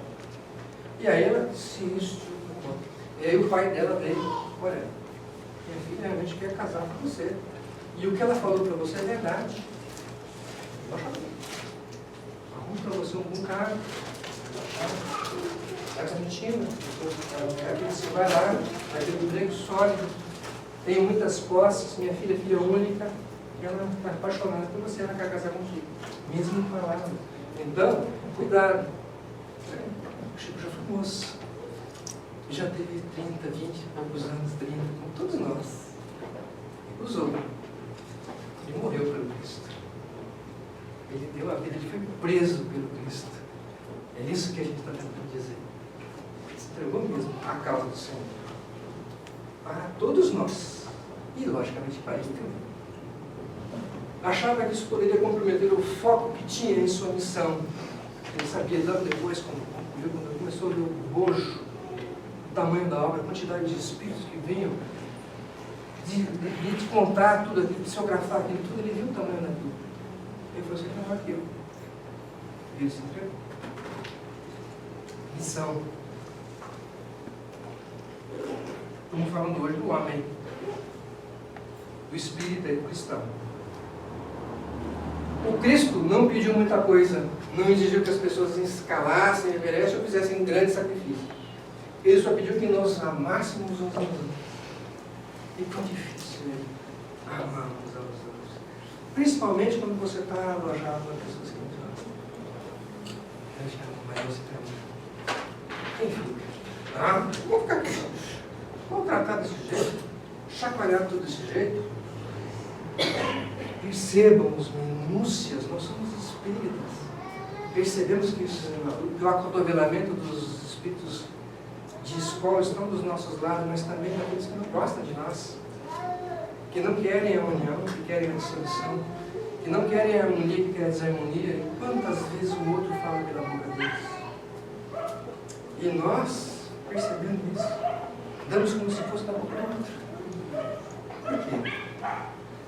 E aí ela se estruturou. E aí o pai dela veio: olha, minha filha realmente quer casar com você. E o que ela falou para você é verdade. Arrumo para você um bom cargo. Está garantindo. Você vai lá, vai ter um emprego sólido. Tenho muitas posses, minha filha é filha única. E ela está apaixonada por você, ela quer casar contigo. Mesmo falando. Então, cuidado. O Chico já foi moço. Já teve 30, 20 e poucos anos, 30, como todos nós. E usou. Ele morreu pelo Cristo. Ele deu a vida, ele foi preso pelo Cristo. É isso que a gente está tentando dizer. Ele se entregou mesmo à causa do Senhor. Para todos nós. E, logicamente, para ele também. Achava que isso poderia comprometer o foco que tinha em sua missão. Ele sabia, logo depois, quando ele começou a ver o bojo, o tamanho da obra, a quantidade de espíritos que vinham, de contar tudo aquilo, de psicografar aquilo tudo, ele viu o tamanho daquilo. Ele falou assim: não é aquilo. E ele se entregou. Missão. Estamos falando hoje do homem, do espírita e do cristão. O Cristo não pediu muita coisa, não exigiu que as pessoas escalassem Everest ou fizessem um grande sacrifício. Ele só pediu que nós amássemos uns aos outros. E tão difícil amar uns aos outros. Principalmente quando você está alojado com pessoas que não te amam. Eu te amo, mas você te ama. Quem fica? Vamos ficar aqui. Vamos tratar desse jeito? Chacoalhar tudo desse jeito? Percebam as minúcias, nós somos espíritas. Percebemos que o acotovelamento dos espíritos de escola estão dos nossos lados, mas também daqueles que não gostam de nós, que não querem a união, que querem a dissolução, que não querem a harmonia, que querem a desarmonia. E quantas vezes o outro fala pela boca deles? E nós, percebendo isso, damos como se fosse da boca do outro. Por quê?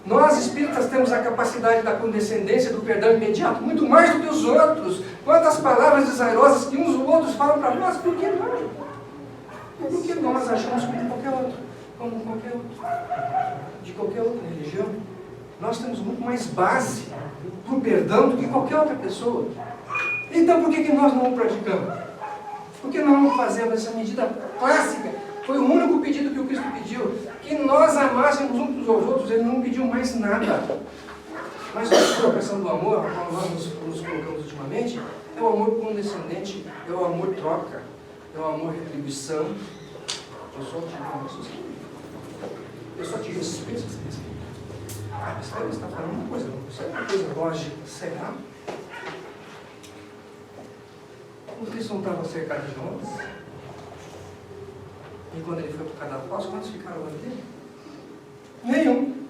Nós, espíritas, temos a capacidade da condescendência, do perdão imediato, muito mais do que os outros. Quantas palavras desairosas que uns ou outros falam para nós, por que não? Porque nós achamos como qualquer outro, de qualquer outra religião. Nós temos muito mais base para o perdão do que qualquer outra pessoa. Então, por que nós não o praticamos? Por que nós não fazemos essa medida clássica? Foi o único pedido que o Cristo pediu, que nós amássemos uns aos outros. Ele não pediu mais nada. Mas a expressão do amor, a qual nós nos colocamos ultimamente, é o amor condescendente, é o amor troca, é o amor retribuição. Eu só te amo, eu só te respeito, você respeita. Ah, mas você está falando uma coisa, você é uma coisa lógica, será? O Cristo não estava cercado de nós? E quando ele foi para cada apóstolo, quantos ficaram lá dele? Nenhum.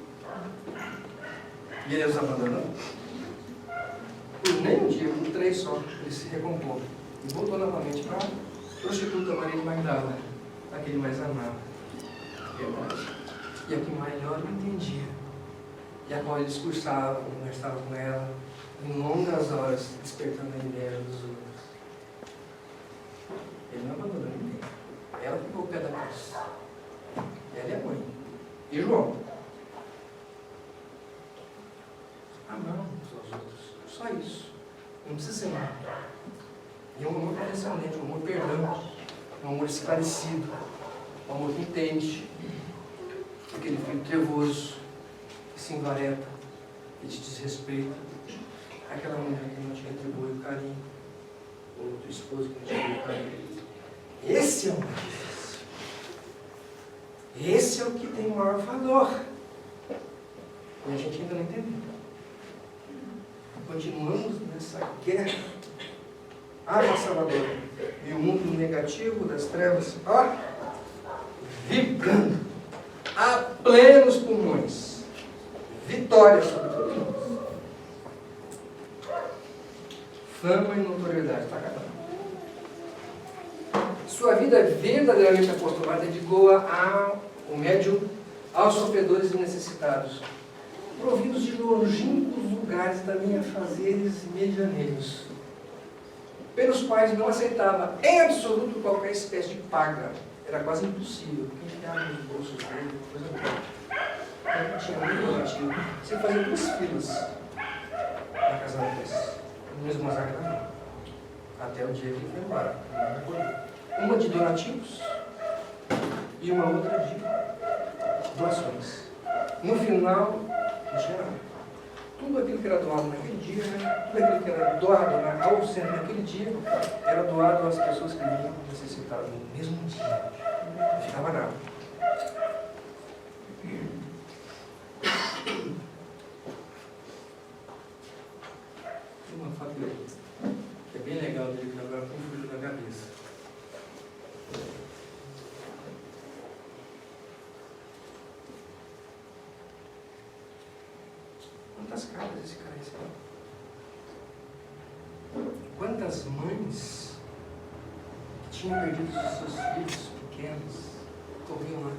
E ele os abandonou? Por nem um dia, por 3 só, ele se recompôs. E voltou novamente para a prostituta Maria de Magdala, a que ele mais amava. Verdade. E a que melhor entendia. E a qual ele discursava, conversava com ela, em longas horas, despertando a ideia dos outros. Ele não abandonou ninguém. Ela ficou ao pé da cruz. Ela é a mãe. E João? Amar uns aos outros. Só isso. Não precisa ser nada. E um amor condescendente, um amor perdão, um amor esclarecido, um amor que entende. aquele filho trevoso, que se envareta, que te desrespeita, aquela mulher que não te retribui o carinho, ou tua esposa que não te retribui o carinho. Esse é o mais difícil. Esse é o que tem maior valor. E a gente ainda não entendeu. Continuamos nessa guerra avassaladora. E o mundo negativo das trevas, ó, vibrando a plenos pulmões. Vitória sobre todos nós. Fama e notoriedade, tá acabando. Sua vida verdadeiramente apostolada dedicou-a ao médium, aos sofredores e necessitados, providos de longínquos lugares também a fazeres medianeiros, pelos quais não aceitava em absoluto qualquer espécie de paga. Era quase impossível, porque enfiava nos bolsos dele, coisa boa. Não tinha muito motivo. Você fazia 2 filas na casa desse, no mesmo azar, até o dia que ele foi embora. Uma de donativos e uma outra de doações. No final, não tinha nada. Tudo aquilo que era doado naquele dia, tudo aquilo que era doado ao centro naquele dia, era doado às pessoas que vinham necessitadas no mesmo dia. Não ficava nada. Tem uma fábrica que é bem legal dele, que agora fugiu da cabeça. Quantas cabras esse cara recebeu? Quantas mães que tinham perdido os seus filhos pequenos corriam lá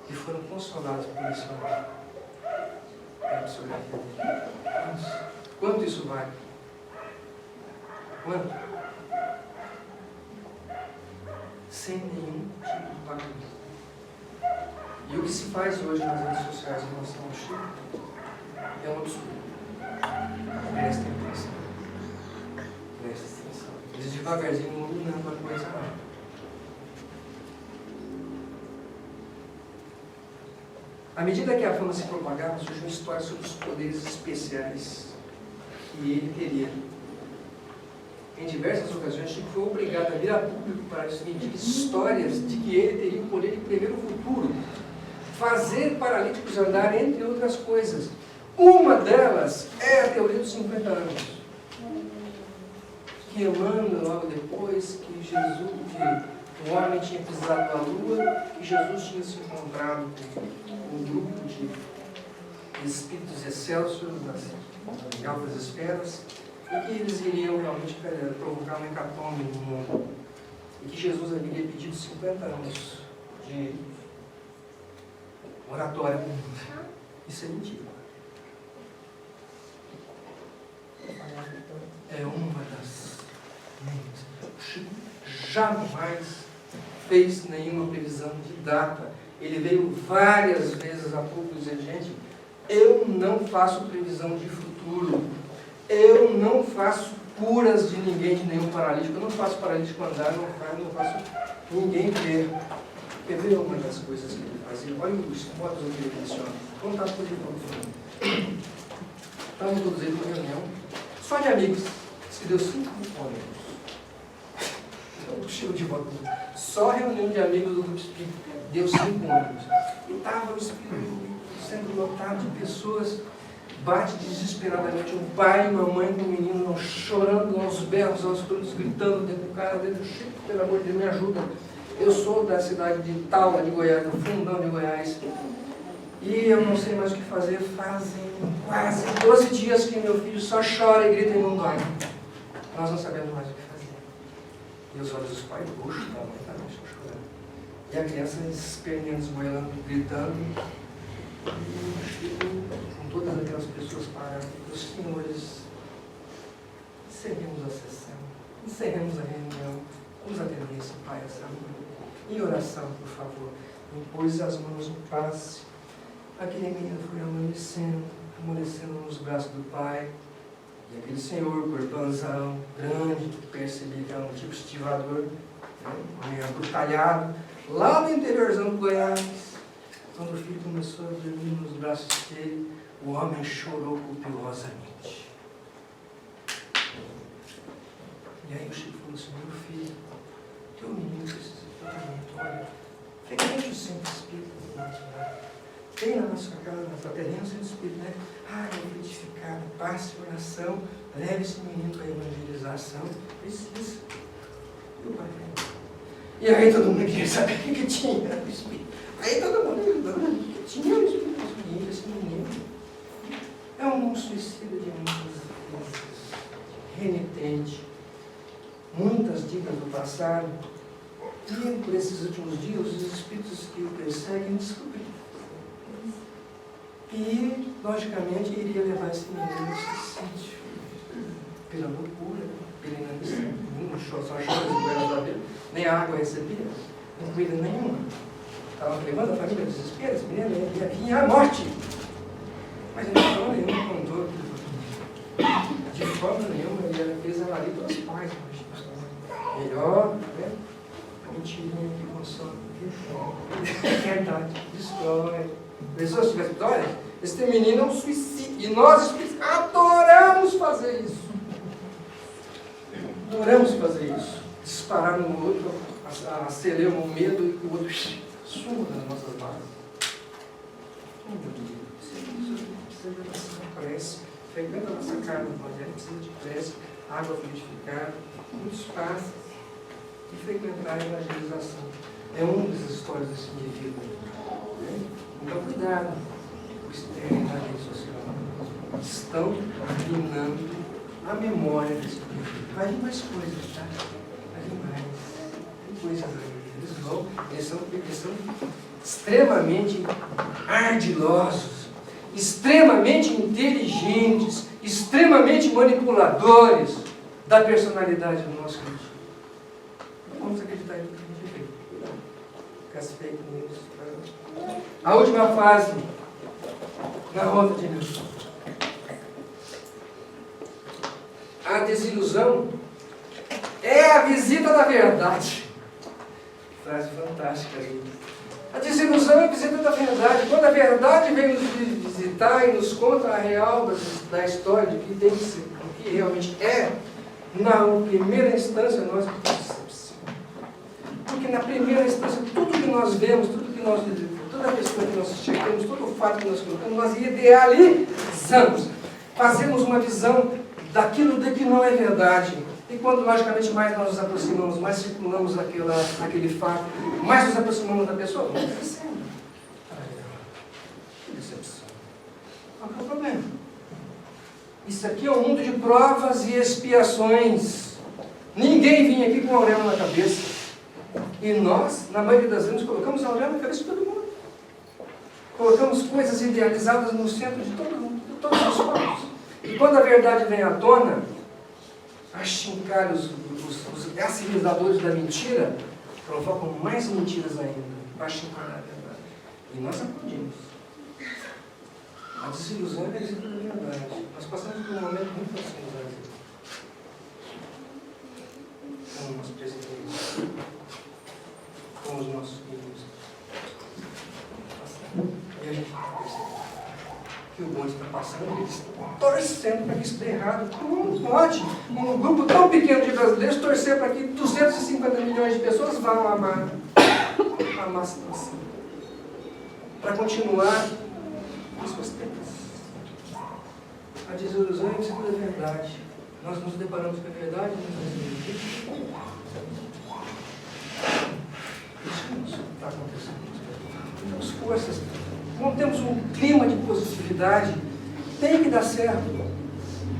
e foram consolados por esse homem? Quanto isso vale? Quanto? Sem nenhum tipo de pagamento. E o que se faz hoje nas redes sociais em relação ao Chico é um absurdo. Presta atenção. Presta atenção. Eles devagarzinho vão iluminando a coisa lá. À medida que a fama se propagava, surgiu histórias sobre os poderes especiais que ele teria. Em diversas ocasiões, Chico foi obrigado a vir a público para desmentir histórias de que ele teria o poder de prever o futuro, fazer paralíticos andar, entre outras coisas. Uma delas é a teoria dos 50 anos, que emana logo depois que Jesus, que o homem tinha pisado na lua, que Jesus tinha se encontrado com um grupo de espíritos excelsos das altas esferas, e que eles iriam realmente provocar uma hecatombe no mundo, e que Jesus haveria pedido 50 anos de oratória no mundo. Isso é mentira. É uma das mentes. Chico jamais fez nenhuma previsão de data. Ele veio várias vezes a público dizer: gente, eu não faço previsão de futuro. Eu não faço curas de ninguém, de nenhum paralítico. Eu não faço paralítico andar, não faço ninguém ver. Quer ver uma das coisas que ele fazia? Olha os modos que ele menciona. Vamos estar por aí. Estamos todos eles numa reunião, só de amigos. Se deu 5 homens. Eu chego de volta. Só reunião de amigos do grupo espírita. Deu 5 ônibus. E estava o espírito sendo lotado de pessoas. Bate desesperadamente um pai e uma mãe com o menino chorando aos berros, aos todos, gritando dentro do carro, dentro do Chico, pelo amor de Deus, me ajuda. Eu sou da cidade de Taula, de Goiás, do fundão de Goiás, e eu não sei mais o que fazer. Fazem quase 12 dias que meu filho só chora e grita e não dorme. Nós não sabemos mais o que fazer. E os olhos dos pais roxos, da mãe também estão chorando. E a criança esperneando, esmoelando, gritando. E o Chico, com todas aquelas pessoas paradas, os senhores, encerremos a sessão, encerremos a reunião, vamos atender esse pai, essa mãe. Em oração, por favor, impôs as mãos no passe. Aquele menino foi amolecendo nos braços do pai. E aquele senhor, corpãozão, grande, que percebia que era um tipo estivador, meio abrutalhado, lá no interiorzão do Goiás, Quando o filho começou a dormir nos braços dele, o homem chorou copiosamente. E aí o Chico falou assim: meu filho, teu menino precisa de tratamento. Olha, frequente o centro espírita do nosso lar. Tem na nossa casa, na sua terreno, o centro espírita, né? Ah, é frutificado, passe oração, leve esse menino para a evangelização. Isso. E o pai falou. E aí todo mundo queria saber o que tinha no espírito. Aí todo mundo perguntando o que tinha no espírito desse menino. Esse menino é um suicida de muitas vezes, renitente, muitas dicas do passado. E por esses últimos dias, os espíritos que o perseguem descobriram. E, logicamente, iria levar esse menino ao suicídio. Pela loucura, pela inanição. Só chora de goela da vida, nem a água recebia, nem comida nenhuma. Estava levando a família ao desespero, esse menino ia vir à morte. Mas ele falou, ele não contou de forma nenhuma, ele fez ela ali pelas pais. Melhor, né? Mentirinha que consome, verdade, destrói. Pessoas que tivessem olha, esse menino é um suicídio. E nós adoramos fazer isso. Adoramos fazer isso. Disparar no outro, acelerar o medo e que o outro suma nas nossas bases. Precisa de oração, prece. Frequenta a nossa casa no Evangelho, precisa de prece, água fluidificada, muitos passos. E frequentar a evangelização. É uma das histórias desse indivíduo. Então, cuidado, porque na rede social estão minando a memória desse indivíduo. Vai vir mais coisas, tá? Vai vir mais. Tem coisas aí. Eles são extremamente ardilosos, extremamente inteligentes, extremamente manipuladores da personalidade do nosso Cristo. Vamos acreditar em tudo que a gente vê. Cuidado com as fake news. A última fase na roda de Deus. A desilusão é a visita da verdade. Frase fantástica aí. A desilusão é a visita da verdade. Quando a verdade vem nos visitar e nos conta a real da história, de que tem que ser, o que realmente é, na primeira instância nós percebemos. Porque na primeira instância, tudo que nós vemos, toda a questão que nós chegamos, todo o fato que nós colocamos, nós idealizamos. Fazemos uma visão daquilo de que não é verdade. E quando, logicamente, mais nós nos aproximamos, mais circulamos aquele fato, mais nos aproximamos da pessoa, vamos crescendo. Que decepção. Qual que é o problema? Isso aqui é um mundo de provas e expiações. Ninguém vinha aqui com a auréola na cabeça. E nós, na maioria das vezes, colocamos a auréola na cabeça de todo mundo. Colocamos coisas idealizadas no centro de todo mundo, de todos os povos. E quando a verdade vem à tona, achincar os assimilizadores da mentira provocam mais mentiras ainda para achincar a verdade. E nós aplaudimos. A desilusão é a visita da verdade. Nós passamos por um momento muito assim no Brasil. Com os nossos presidentes, com os nossos filhos. E a gente percebe que o bonde está passando, eles estão torcendo para que isso dê errado. Como pode um grupo tão pequeno de brasileiros torcer para que 250 milhões de pessoas vão amar a situação? Para continuar com suas temas. A desilusão é a visita da verdade. Nós nos deparamos com a verdade e nos isso está acontecendo. Temos forças, não temos um clima de positividade. Tem que dar certo,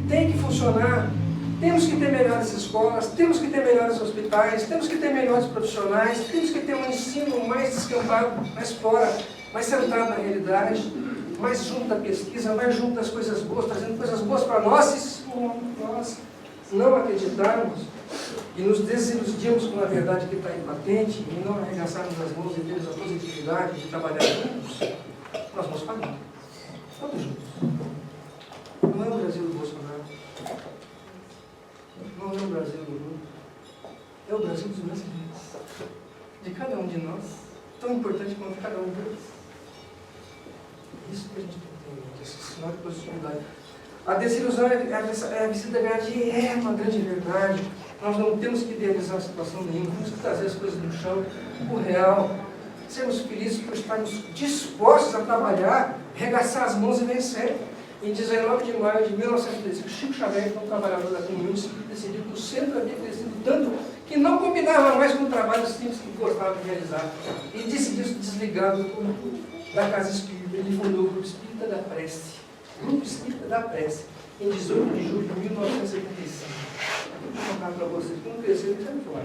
tem que funcionar. Temos que ter melhores escolas, temos que ter melhores hospitais, temos que ter melhores profissionais, temos que ter um ensino mais descampado, mais fora, mais centrado na realidade, mais junto da pesquisa, mais junto das coisas boas, trazendo coisas boas para nós. E se nós não acreditarmos e nos desiludimos com a verdade que está aí patente e não arregaçarmos as mãos e termos a positividade de trabalhar juntos, nós vamos falir. Todos juntos. Não é o Brasil do Bolsonaro. Não é o Brasil do Lula. É o Brasil dos brasileiros. De cada um de nós. Tão importante quanto cada um deles. Isso que a gente tem que ter em mente, esse sinal de positividade. A desilusão é a visita da verdade, é uma grande verdade. Nós não temos que idealizar a situação nenhuma, temos que trazer as coisas no chão, o real. Sermos felizes por estarmos dispostos a trabalhar, regaçar as mãos e vencer. Em 19 de maio de 1935, Chico Xavier, um trabalhador da comunhão, decidiu que o centro havia crescido tanto que não combinava mais com o trabalho simples que gostava de realizar. E decidiu se desligar do grupo da Casa Espírita. Ele fundou o Grupo Espírita da Prece. Grupo Espírita da Prece, em 18 de julho de 1975. Vou contar para vocês como cresceu e sempre foi.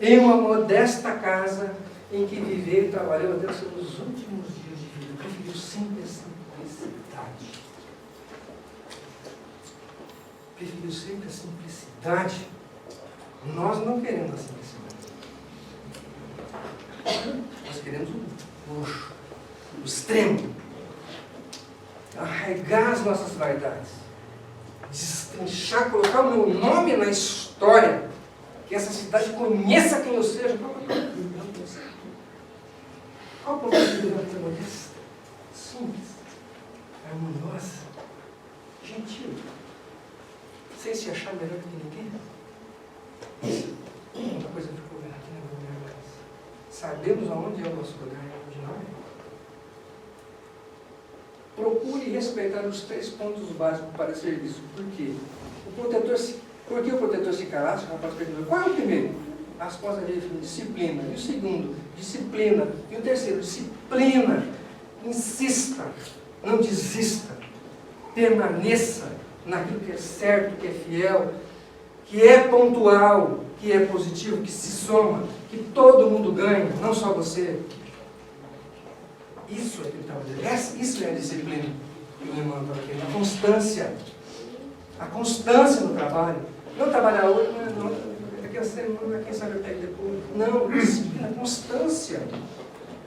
Em uma modesta casa em que viveu e trabalhou até os seus últimos dias de vida. Preferiu sempre a simplicidade. Preferiu sempre a simplicidade. Nós não queremos a simplicidade. Nós queremos o luxo, o extremo. Arregar as nossas vaidades. Destrinchar, colocar o meu nome na história. Que essa cidade conheça quem eu seja. Qual o problema de uma vida modesta? Simples, harmoniosa, gentil. Sem se achar melhor do que ninguém. Uma coisa ficou vendo aqui na minha cabeça. Sabemos aonde é o nosso lugar e aonde não é. Procure respeitar os 3 pontos básicos para serviço. Por quê? Por que o protetor se calaça? Qual é o primeiro? A resposta dele foi disciplina. E o segundo? Disciplina. E o terceiro? Disciplina. Insista. Não desista. Permaneça naquilo que é certo, que é fiel, que é pontual, que é positivo, que se soma, que todo mundo ganha, não só você. Isso é que ele estava dizendo. Isso é a disciplina que o irmão estava querendo. A constância. A constância no trabalho. Não trabalhar hoje, não. Daqui a semana, quem sabe eu pego depois. Não, disciplina, constância.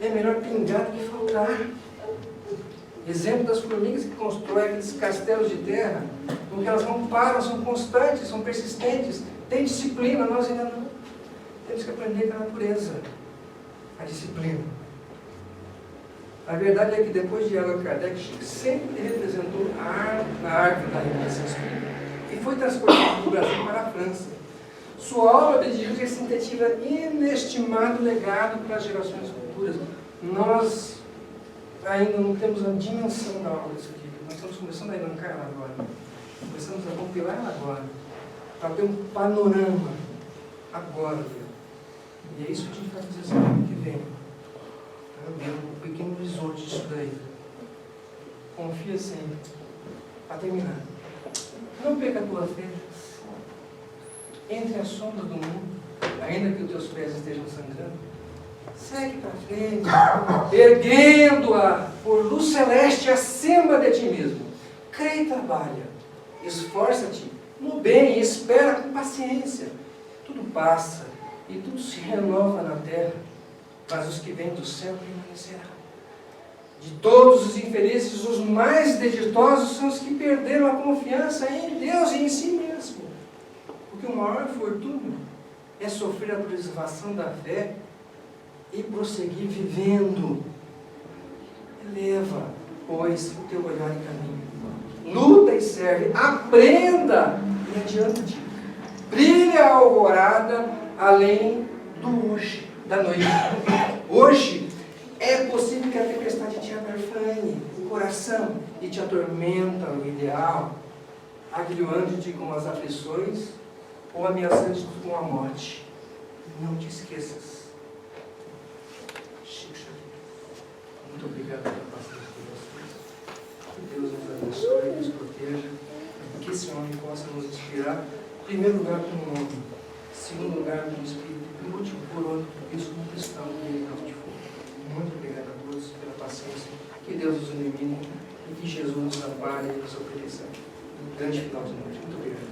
É melhor pingar do que faltar. Exemplo das formigas que constroem aqueles castelos de terra, porque elas não param, são constantes, são persistentes, têm disciplina, nós ainda não. Temos que aprender com a natureza. A disciplina. A verdade é que depois de Allan Kardec, Chico sempre representou a árvore da renovação espírita e foi transportado do Brasil para a França. Sua obra obediente sintetiva inestimável legado para as gerações futuras. Nós ainda não temos a dimensão da obra desse livro. Nós estamos começando a elencar ela agora. Começamos a compilar ela agora. Para ter um panorama agora. E é isso que a gente vai fazer semana que vem. Um pequeno horizonte disso daí. Confia sempre. Para terminar. Não perca a tua fé. Entre as sombras do mundo, ainda que os teus pés estejam sangrando, segue para frente, erguendo-a por luz celeste acima de ti mesmo. Crê e trabalha. Esforça-te no bem e espera com paciência. Tudo passa e tudo se renova na terra, mas os que vêm do céu permanecerão. De todos os infelizes, os mais desditosos são os que perderam a confiança em Deus e em si mesmo. Porque o maior infortúnio é sofrer a preservação da fé e prosseguir vivendo. Eleva, pois, o teu olhar e caminho. Luta e serve, aprenda e adiante. Brilha a alvorada além do hoje, da noite. Hoje é possível que a tempestade te abarfanhe o coração e te atormenta o ideal, aguilhando-te com as aflições ou ameaçando-te com a morte. Não te esqueças. Chico Xavier. Muito obrigado pela paciência de vocês. Que Deus nos abençoe e nos proteja. Que esse homem possa nos inspirar, em primeiro lugar, como nome, em segundo lugar, como espírito, e por último, por onde, isso como cristão, e onde for. Muito obrigado a todos pela paciência. Que Deus nos ilumine e que Jesus nos ampare e nos ofereça um grande final de noite. Muito obrigado.